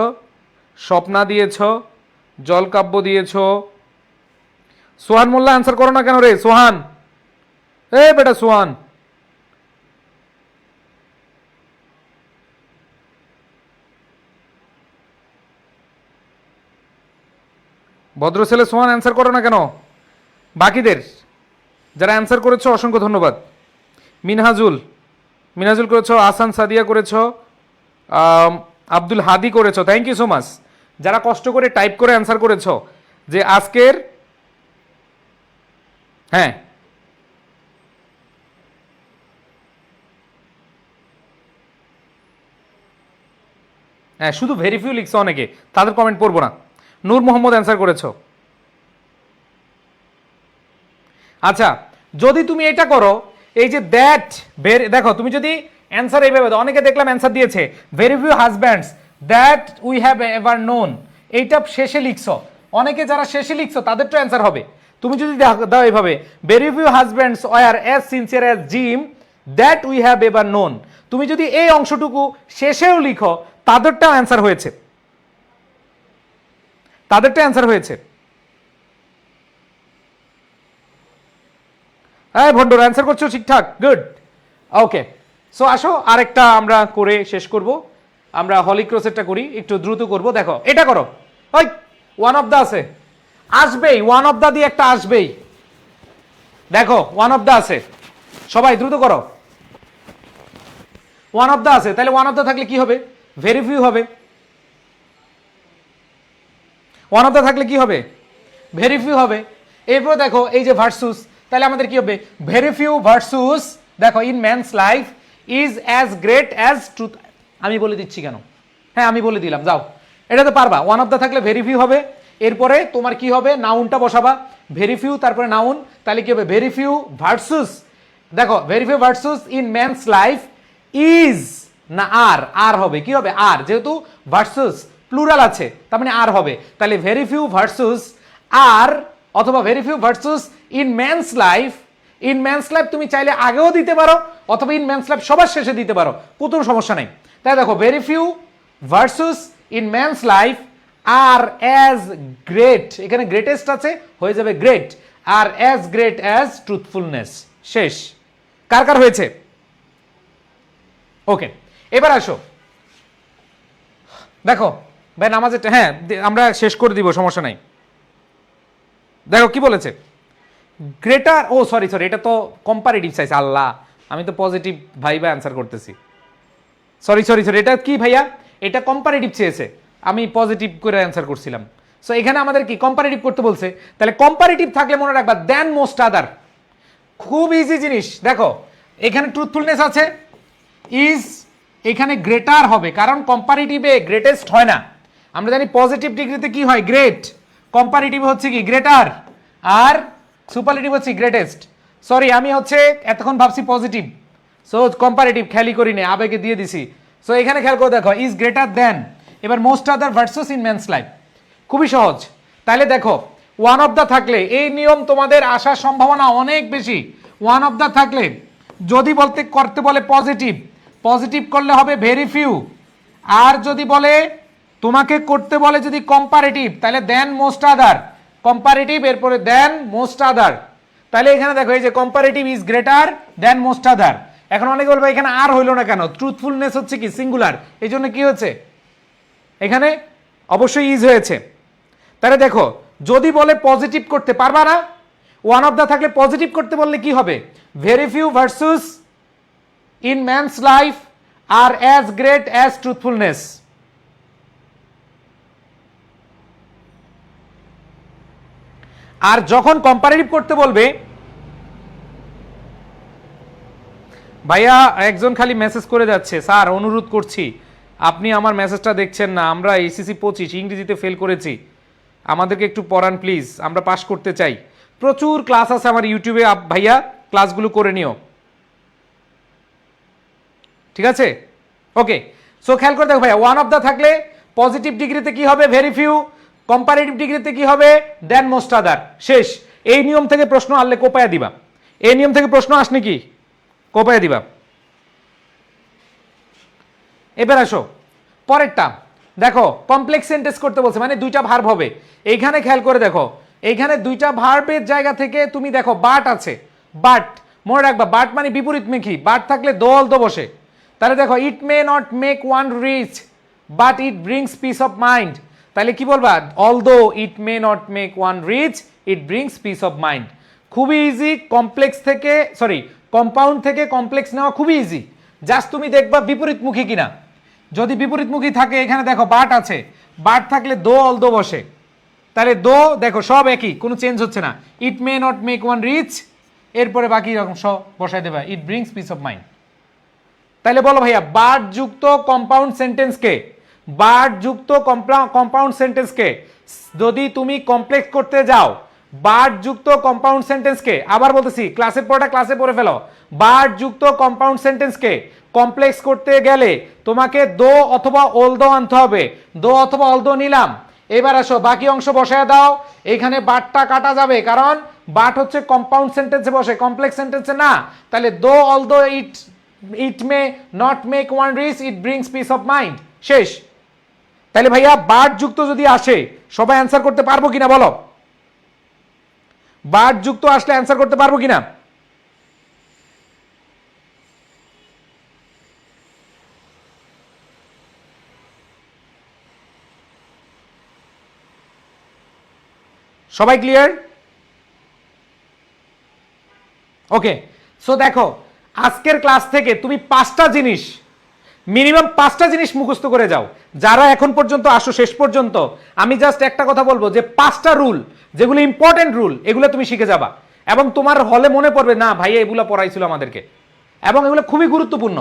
স্বপ্না দিয়েছ, জলকাব্য দিয়েছ। সোহান মোল্লা অ্যান্সার করো না কেন রে সোহান, এ বেটা সোহান। ভদ্র ছেলে সোহান অ্যান্সার করো না কেন? বাকিদের যারা অ্যান্সার করেছো অসংখ্য ধন্যবাদ। মিনহাজুল, মিনহাজুল করেছো, আসান সাদিয়া করেছো, আব্দুল হাদি করেছো, থ্যাংক ইউ সো মাচ। যারা কষ্ট করে টাইপ করে অ্যান্সার করেছো যে আজকের, হ্যাঁ হ্যাঁ, শুধু ভেরিফিউ লিখছো অনেকে, তাদের কমেন্ট পড়বো না। নূর মোহাম্মদ অ্যান্সার করেছো। আচ্ছা, যদি তুমি এটা করো, এই যে দ্যাট, দেখো তুমি যদি অ্যান্সার এইভাবে দাও, অনেকে দেখলাম অ্যান্সার দিয়েছে very few husbands that we have ever known, এইটা শেষে লিখছো। অনেকে যারা শেষে লিখছো তাদের তো অ্যান্সার হবে। তুমি যদি দাও এইভাবে very few husbands were as sincere as Jim that we have ever known, তুমি যদি এই অংশটুকু শেষেও লিখো তাদেরটাও অ্যান্সার হয়েছে, তাদেরটা অ্যান্সার হয়েছে। হ্যাঁ ভন্ডর অ্যান্সার করছো ঠিকঠাক, গুড, ওকে। সো আসো আরেকটা আমরা করে শেষ করব। আমরা হলি ক্রসেটটা করি, একটু দ্রুত করব। দেখো এটা করো, ওই ওয়ান অফ দা আছে, আসবেই, ওয়ান অফ দা দিয়ে একটা আসবেই। দেখো ওয়ান অফ দা আছে, সবাই দ্রুত করো। ওয়ান অফ দা আছে, তাহলে ওয়ান অফ দা থাকলে কি হবে? ভেরি ফিউ হবে। ওয়ান অফ দা থাকলে কি হবে? ভেরি ফিউ হবে। এরপর দেখো এই যে ভার্সুস, তাহলে আমাদের কি হবে? ভেরি ফিউ ভার্সুস, দেখো in man's life is as great as truth. আমি বলে দিচ্ছি কেন? হ্যাঁ আমি বলে দিলাম, যাও, এটা তো পারবা। ওয়ান অফ দা থাকলে ভেরি ফিউ হবে, এরপরে তোমার কি হবে? নাউনটা বসাবা, ভেরি ফিউ তারপরে নাউন, তাহলে কি হবে? ভেরি ফিউ ভার্সুস, দেখো very few ভার্সুস in man's life is, না আর, আর হবে, কি হবে? আর, যেহেতু ভার্সুস প্লুরাল আছে তার মানে আর হবে, তাহলে ভেরি ফিউ ভার্সুস আর, অথবা very few ভার্সুস in man's life. In man's life তুমি চাইলে আগেও দিতে পারো, অথবা ইন ম্যানস লাইফ সবার শেষে দিতে পারো, কোনো সমস্যা নেই। তাই দেখো very few ভার্সুস in man's life are as great, এখানে গ্রেটেস্ট আছে, হয়ে যাবে great, are as great as truthfulness. শেষ। কার কার হয়েছে? ওকে, এবার আসো দেখো ভাই নামাজের, হ্যাঁ আমরা শেষ করে দিব, সমস্যা নাই। দেখো কি বলেছে, গ্রেটার, ও সরি সরি, এটা তো কম্পারেটিভ চাইছে, আল্লাহ আমি তো পজিটিভ ভাইবা অ্যান্সার করতেছি, সরি সরি সরি, এটা কি ভাইয়া? এটা কম্পারেটিভ চেয়েছে, আমি পজিটিভ করে অ্যান্সার করছিলাম। সো এখানে আমাদের কি কম্পারেটিভ করতে বলছে, তাহলে কম্পারেটিভ থাকলে মনে রাখবা দেন মোস্ট আদার, খুব ইজি জিনিস। দেখো এখানে ট্রুথফুলনেস আছে, ইজ এখানে গ্রেটার হবে, কারণ কম্পারেটিভে গ্রেটেস্ট হয় না। আমরা জানি পজিটিভ ডিগ্রিতে কি হয়? গ্রেট। কম্পারেটিভ হচ্ছে কি? গ্রেটার। আর সুপারলেটিভ হচ্ছে গ্রেটেস্ট। সরি আমি হচ্ছে এতক্ষণ ভাবছি পজিটিভ, সো কম্পারেটিভ খেয়ালই করি না, আবেগে দিয়ে দিছি। সো এখানে খেয়াল করে দেখো ইজ গ্রেটার দেন, এবার most other versus in man's life, খুবই সহজ। তাহলে দেখো ওয়ান অফ দা থাকলে এই নিয়ম তোমাদের আসার সম্ভাবনা অনেক বেশি। ওয়ান অফ দা থাকলে যদি বলতে করতে বলে পজিটিভ, পজিটিভ করলে হবে ভেরি ফিউ, আর যদি বলে তোমাকে করতে বলে যদি কম্পারেটিভ, তাহলে দেন মোস্ট আদার, কম্পারেটিভ এরপরে দেন মোস্ট আদার। তাহলে এখানে দেখো এই যে comparative is greater than most other. এখন অনেকে বলবে এখানে আর হইলো না কেন? ট্রুথফুলনেস হচ্ছে কি সিঙ্গুলার, এই জন্য কি হচ্ছে এখানে? অবশ্যই ইজ হয়েছে। তাহলে দেখো যদি বলে পজিটিভ করতে পারবা না, ওয়ান অফ দা থাকলে পজিটিভ করতে বললে কি হবে? Very few ভার্সুস in man's life are as great as truthfulness. আর যখন কম্পারেটিভ করতে বলবে, ভাইয়া একজন খালি মেসেজ করে যাচ্ছে, স্যার অনুরোধ করছি আপনি আমার মেসেজটা দেখছেন না, আমরা এসিসি 25 ইংরেজিতে ফেল করেছি, আমাদেরকে একটু পড়ান প্লিজ, আমরা পাস করতে চাই। প্রচুর ক্লাস আছে আমার ইউটিউবে, ভাইয়া ক্লাসগুলো করে নিও, ঠিক আছে? ওকে, সো খেয়াল করে দেখো ভাইয়া, ওয়ান অফ দা থাকলে পজিটিভ ডিগ্রিতে কি হবে? ভেরি ফিউ, কম্পারেটিভ ডিগ্রিতে কি হবে? দেন মোস্ট আদার। শেষ। এই নিয়ম থেকে প্রশ্ন আনলে কোপায়া দিবা, এই নিয়ম থেকে প্রশ্ন আসলে কি কোপায়া দিবা। এবার আসো পরেরটা, দেখো কমপ্লেক্স সেন্টেন্স করতে বলছে, মানে দুইটা ভার্ব হবে। এইখানে খেয়াল করে দেখো, এইখানে দুইটা ভার্বের জায়গা থেকে তুমি দেখো বাট আছে, বাট মনে রাখবা, বাট মানে বিপরীতমুখী, বাট থাকলে দল তো বসে। তাহলে দেখো it may not make one rich but it brings peace of mind, তাহলে কি বলবা? Although it may not make one rich it brings peace of mind. খুবই ইজি, কমপ্লেক্স থেকে সরি কম্পাউন্ড থেকে কমপ্লেক্স নেওয়া খুবই ইজি, জাস্ট তুমি দেখবা বিপরীতমুখী কিনা। যদি বিপরীতমুখী থাকে এখানে দেখো বাট আছে, বাট থাকলে দো অলদো বসে, তাহলে দো দেখো সব একই, কোনো চেঞ্জ হচ্ছে না। It may not make one rich, এরপরে বাকি রকম সব বসাই দেবা, it brings peace of mind. তাহলে বলো ভাইয়া বাট যুক্ত কম্পাউন্ড সেন্টেন্সকে, বাট যুক্ত কম্পাউন্ড সেন্টেন্সকে যদি তুমি কমপ্লেক্স করতে যাও, বাট যুক্ত কম্পাউন্ড সেন্টেন্সকে, আবার বলতেছি ক্লাসের পড়াটা ক্লাসে পড়ে ফেলো, বাট যুক্ত কম্পাউন্ড সেন্টেন্সকে কমপ্লেক্স করতে গেলে তোমাকে দো অথবা অলদো আনতে হবে। দো অথবা অলদো নিলাম, এবার আসো বাকি অংশ বসায় দাও। এখানে বাটটা কাটা যাবে কারণ বাট হচ্ছে কম্পাউন্ড সেন্টেন্সে বসে, কমপ্লেক্স সেন্টেন্সে না। তাহলে though although it may not make one rich, it brings peace of mind, শেষ। তাহলে ভাইয়া বাট যুক্ত যদি আসে সবাই অ্যান্সার করতে পারবো কিনা বলো? বাট যুক্ত আসলে অ্যান্সার করতে পারবো কিনা? সবাই ক্লিয়ার? ওকে, সো দেখো আজকের ক্লাস থেকে তুমি পাঁচটা জিনিস, মিনিমাম পাঁচটা জিনিস মুখস্থ করে যাও। যারা এখন পর্যন্ত আসো শেষ পর্যন্ত, আমি জাস্ট একটা কথা বলবো যে পাঁচটা রুল যেগুলো ইম্পর্টেন্ট রুল এগুলো তুমি শিখে যাবা এবং তোমার হলে মনে পড়বে না ভাইয়া এগুলো পড়াইছিল আমাদেরকে, এবং এগুলো খুবই গুরুত্বপূর্ণ।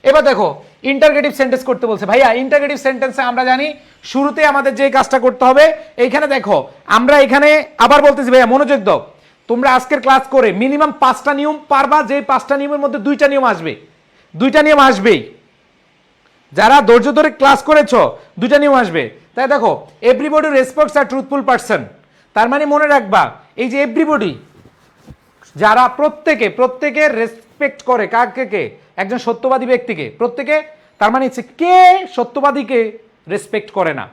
এবার দেখো ইন্টারগেটিভ সেন্টেন্স করতে বলছে। ভাইয়া ইন্টারগেটিভ সেন্টেন্সে আমরা জানি শুরুতে আমাদের যে কাজটা করতে হবে, এইখানে দেখো আমরা এখানে আবার বলতেছি ভাইয়া মনোযোগ দাও, তোমরা আজকের ক্লাস করে মিনিমাম পাঁচটা নিয়ম পারবা, যে পাঁচটা নিয়মের মধ্যে দুইটা নিয়ম আসবে, দুইটা নিয়ম আসবেই। যারা ধৈর্য ধরে ক্লাস করেছো দুইটা নিয়ম আসবে। তাই দেখো এভরিবডি রেসপেক্টস আ ট্রুথফুল পারসন, তার মানে মনে রাখবা এই যে এভরিবডি, যারা প্রত্যেকে রেসপেক্ট করে কাকে? কে? একজন সত্যবাদী ব্যক্তিকে, প্রত্যেকে, তার মানে হচ্ছে কে সত্যবাদীকে রেসপেক্ট করে না।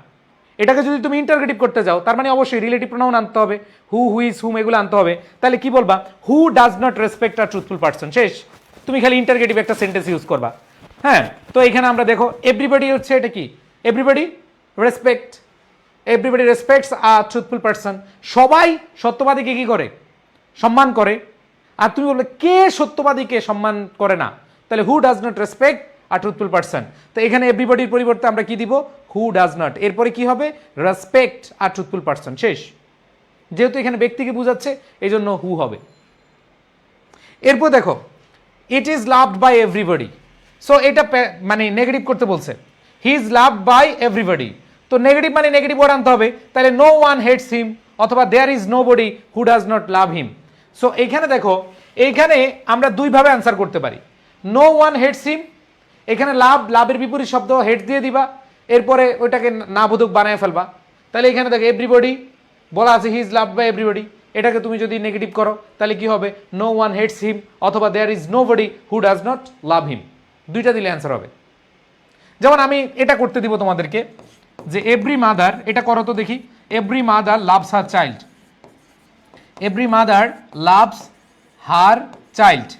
এটাকে যদি তুমি ইন্টারগেটিভ করতে যাও তার মানে অবশ্যই রিলেটিভ প্রোনাউন আনতে হবে, হু, হুইজ, হুম এগুলো আনতে হবে। তাহলে কি বলবা? হু does not respect a truthful person, শেষ। তুমি খালি ইন্টারগেটিভ একটা সেন্টেন্স ইউজ করবা। হ্যাঁ, তো এখানে আমরা দেখো এভরিবডি হচ্ছে এটা কি? এভরিবডি রেসপেক্ট, এভরিবডি রেসপেক্টস আ ট্রুথফুল পারসন, সবাই সত্যবাদীকে কি করে? সম্মান করে। আর তুমি বলবে কে সত্যবাদীকে সম্মান করে না? তাহলে হু does not respect a truthful person. তো এখানে এভরিবডির পরিবর্তে আমরা কি দিব? হু ডাজ নট, এরপরে কি হবে? রেসপেক্ট আ ট্রুথফুল পারসন, শেষ। যেহেতু এখানে ব্যক্তিকে বোঝাচ্ছে এই জন্য হু হবে। এরপর দেখো it is loved by everybody, so এটা মানে নেগেটিভ করতে বলছে, he is loved by everybody. তো নেগেটিভ মানে নেগেটিভ ওয়ার্ড আনতে হবে, তাহলে নো ওয়ান হেটস হিম অথবা there is nobody who does not love him. So এইখানে দেখো এইখানে আমরা দুইভাবে অ্যান্সার করতে পারি। নো ওয়ান হেটস হিম, এখানে লাভের বিপরীত শব্দ হেট দিয়ে দিবা, এরপরে ওইটাকে না বোধক বানায় ফেলবা। তাহলে এখানে দেখো এভরিবডি বলা আছে he is loved by everybody, এটাকে তুমি যদি নেগেটিভ করো তাহলে কি হবে? নো ওয়ান হেটস হিম অথবা there is nobody who does not love him, দুইটা দিলে অ্যান্সার হবে। যেমন আমি এটা করতে দিব তোমাদেরকে যে এভরি মাদার, এটা করো তো দেখি। Every mother loves her child, every mother loves her child,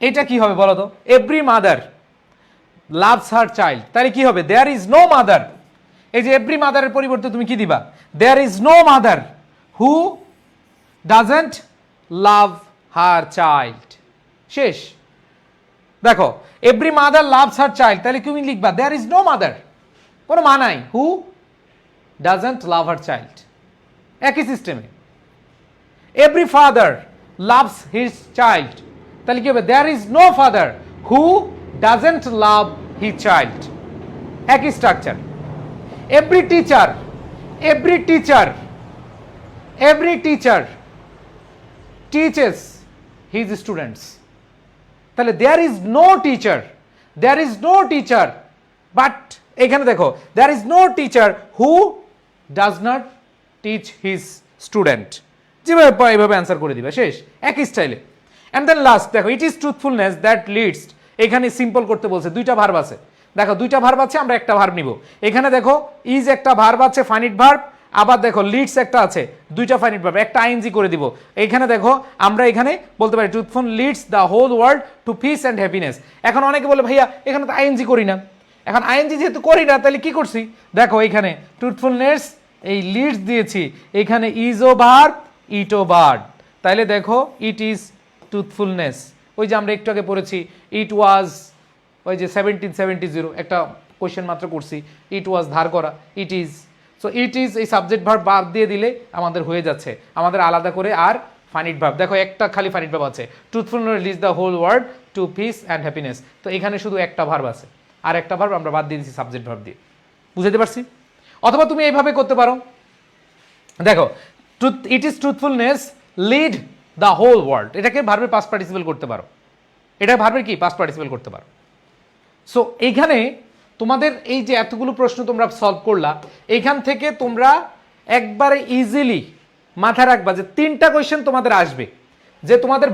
এটা কি হবে বলো তো? Every mother loves her child, তাহলে কি হবে? দেয়ার ইজ নো মাদার, এই যে এভরি মাদারের পরিবর্তে তুমি কি দিবা? There is no mother who doesn't love her child, শেষ। দেখো every mother loves her child, তাহলে তুমি লিখবা দেয়ার ইজ নো মাদার, কোনো মা নাই, হু ডাজন্ট লাভ হার চাইল্ড, একই সিস্টেমে। Every father loves his child, তাহলে কি হবে? There is no father who doesn't love his child, একই structure. Every teacher, every teacher, every teacher teaches his students, তাহলে there is no teacher, there is no teacher, but এখানে দেখো there is no teacher who does not teach his student, যেভাবে এইভাবে অ্যান্সার করে দিবে, শেষ, একই স্টাইলে। অ্যান্ড দেন লাস্ট দেখো it is truthfulness that leads, এখানে সিম্পল করতে বলছে, দুইটা ভার্ব আছে, দেখো দুইটা ভার্ব আছে, আমরা একটা ভার্ব নিব। এখানে দেখো ইজ একটা ভার্ব আছে ফাইনিট ভার্ব, আবার দেখো লিডস একটা আছে, দুইটা ফাইনিট ভার্ব, একটা আইএনজি করে দিব। এখানে দেখো আমরা এখানে বলতে পারি truthful leads the whole world to peace and happiness. এখন অনেকে বলে ভাইয়া এখানে তো আইএনজি করি না, এখন আইএনজি যেহেতু করি না তাহলে কি করছি? দেখো এখানে ট্রুথফুলনেস এই লিডস দিয়েছি, এখানে ইজ ও ভার্ব ইট ও ভার্ব, তাহলে দেখো ইট ইজ ট্রুথফুলনেস। ওই যে আমরা একটু আগে পড়েছি ইট ওয়াজ ওই যে 1770 একটা কোয়েশ্চেন মাত্র করছি, ইট ওয়াজ ধার করা, it is. So it is এই সাবজেক্ট ভার্ব বাদ দিয়ে দিলে আমাদের হয়ে যাচ্ছে, আমাদের আলাদা করে আর ফাইনিট ভার্ব, দেখো একটা খালি ফাইনিট ভার্ব আছে, truthfulness leads the whole world to peace and happiness. তো এখানে শুধু একটা ভার্ব আছে, আর একটা ভার্ব আমরা বাদ দিয়ে দিচ্ছি সাবজেক্ট ভার্ব দিয়ে। বুঝাতে পারছি? অথবা তুমি এইভাবে করতে পারো, দেখো it is truthfulness lead the whole world, এটাকে ভার্বের পাস্ট পার্টিসিপল করতে পারো, এটা ভার্বের কি পাস্ট পার্টিসিপল করতে পারো। সো এইখানে তোমাদের এই যে এতগুলো প্রশ্ন তোমরা সলভ করলা, এইখান থেকে তোমরা একবারে ইজিলি মাথায় রাখবা যে 3টা কোয়েশ্চেন তোমাদের আসবে, যে তোমাদের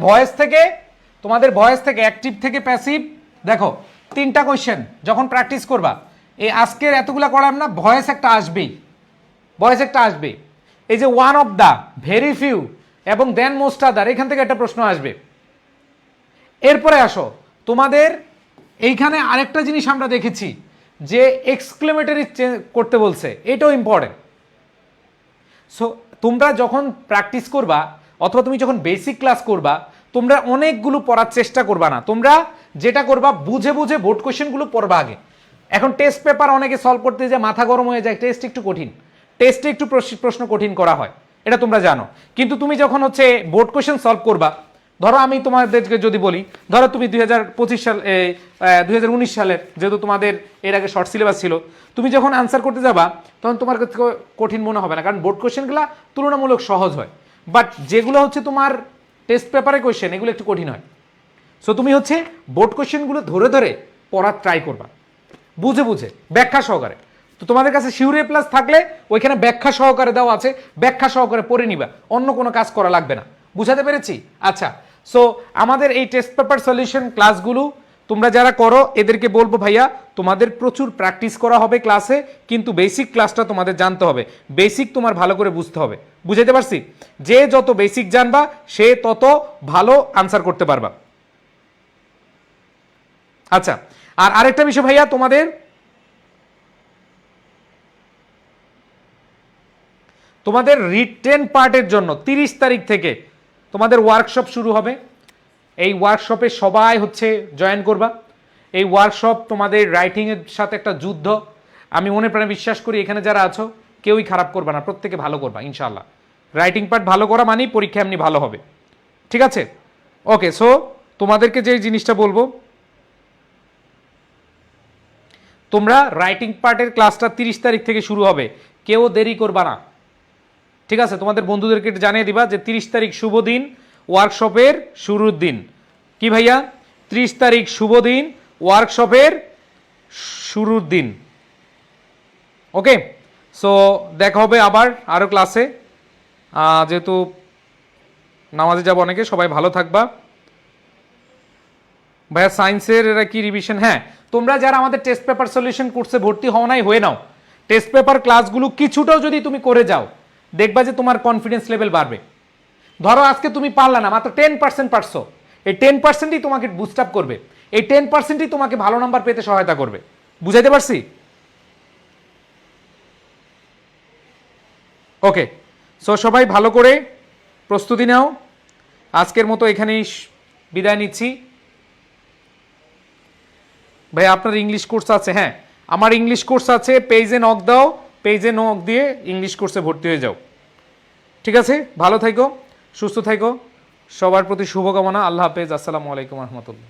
ভয়েস থেকে অ্যাক্টিভ থেকে প্যাসিভ, দেখো 3টা কোয়েশ্চেন যখন প্র্যাকটিস করবা, এই আজকের এতগুলা করাম না, ভয়েস একটা আসবেই, এই যে one of the, very few এবং দেন মোস্ট আদার, এখান থেকে একটা প্রশ্ন আসবে। এরপরে আসো তোমাদের এইখানে আরেকটা জিনিস আমরা দেখেছি যে এক্সক্লেমেটরি করতে বলছে, এটাও ইম্পর্টেন্ট। সো তোমরা যখন প্র্যাকটিস করবা অথবা তুমি যখন বেসিক ক্লাস করবা, তোমরা অনেকগুলো পড়ার চেষ্টা করবা না, তোমরা যেটা করবা বুঝে বুঝে বোর্ড কোয়েশ্চেনগুলো পড়বা আগে। এখন টেস্ট পেপার অনেকে সলভ করতে যে মাথা গরম হয়ে যায়, টেস্ট একটু কঠিন, টেস্টে একটু প্রশ্ন কঠিন করা হয়, এটা তোমরা জানো। কিন্তু তুমি যখন হচ্ছে বোর্ড কোয়েশ্চেন সলভ করবা, ধরো আমি তোমাদেরকে যদি বলি, ধরো তুমি 2019 সালের, যেহেতু তোমাদের এর আগে শর্ট সিলেবাস ছিল, তুমি যখন আনসার করতে যাবা তখন তোমার কাছে কঠিন মনে হবে না, কারণ বোর্ড কোয়েশ্চেনগুলো তুলনামূলক সহজ হয়। বাট যেগুলো হচ্ছে তোমার টেস্ট পেপারে কোয়েশ্চেন, এগুলো একটু কঠিন হয়। সো তুমি হচ্ছে বোর্ড কোয়েশ্চেনগুলো ধরে ধরে পড়ার ট্রাই করবা, বুঝে বুঝে ব্যাখ্যা সহকারে। তো তোমাদের কাছে শিওর এ প্লাস থাকলে ওইখানে ব্যাখ্যা সহকারে দেওয়া আছে, ব্যাখ্যা সহকারে পড়ে নিবা, অন্য কোনো কাজ করা লাগবে না। বুঝাতে পেরেছি? আচ্ছা, সো আমাদের এই টেস্ট পেপার সলিউশন ক্লাসগুলো তোমরা যারা করো এদেরকে বলবো, ভাইয়া তোমাদের প্রচুর প্র্যাকটিস করা হবে ক্লাসে, কিন্তু বেসিক ক্লাসটা তোমাদের জানতে হবে, বেসিক তোমার ভালো করে বুঝতে হবে। বুঝাতে পারছি? যে যত বেসিক জানবা সে তত ভালো আনসার করতে পারবা। আচ্ছা, আর আরেকটা বিষয় ভাইয়া, তোমাদের রিটেন পার্টের জন্য 30 তারিখ থেকে তোমাদের ওয়ার্কশপ শুরু হবে। এই ওয়ার্কশপে সবাই হচ্ছে জয়েন করবা। এই ওয়ার্কশপ তোমাদের রাইটিংয়ের সাথে একটা যুদ্ধ। আমি মনে প্রাণে বিশ্বাস করি এখানে যারা আছো কেউই খারাপ করবা না, প্রত্যেকে ভালো করবা ইনশাআল্লাহ। রাইটিং পার্ট ভালো করা মানেই পরীক্ষা এমনি ভালো হবে, ঠিক আছে? ওকে, সো তোমাদেরকে যে জিনিসটা বলবো, তোমরা রাইটিং পার্টের ক্লাসটা 30 তারিখ থেকে শুরু হবে, কেউ দেরি করবা না, ঠিক আছে? তোমাদের বন্ধুদেরকে জানিয়ে দিবা যে 30 তারিখ শুভ দিন, ওয়ার্কশপের শুরুর দিন। কি ভাইয়া? 30 তারিখ শুভ দিন, ওয়ার্কশপের শুরুর দিন। ওকে, সো দেখা হবে আবার আরও ক্লাসে। যেহেতু নামাজে যাব অনেকে, সবাই ভালো থাকবা। ভাইয়া সায়েন্সের এরা কি রিভিশন? হ্যাঁ, তোমরা যারা আমাদের টেস্ট পেপার সলিউশন কোর্সে ভর্তি হও নাই, হয়ে নাও। টেস্ট পেপার ক্লাসগুলো কিছুটাও যদি তুমি করে যাও, দেখবা যে তোমার কনফিডেন্স লেভেল বাড়বে। ধরো আজকে তুমি পারলা না, মাত্র 10% পারছো, এই 10%ই তোমাকে বুস্ট আপ করবে, এই 10%ই তোমাকে ভালো নাম্বার পেতে সহায়তা করবে। বুঝাইতে পারছি? ওকে, সো সবাই ভালো করে প্রস্তুতি নাও। আজকের মতো এখানেই বিদায় নিচ্ছি। ভাই আপনার ইংলিশ কোর্স আছে? হ্যাঁ, আমার ইংলিশ কোর্স আছে, পেজে নক দাও, পেজে নক দিয়ে ইংলিশ কোর্সে ভর্তি হয়ে যাও। ঠিক আছে, ভালো থাকো, সুস্থ থাকো, সবার প্রতি শুভকামনা। আল্লাহ হাফেজ, আসসালামু আলাইকুম রহমতুল্লাহ।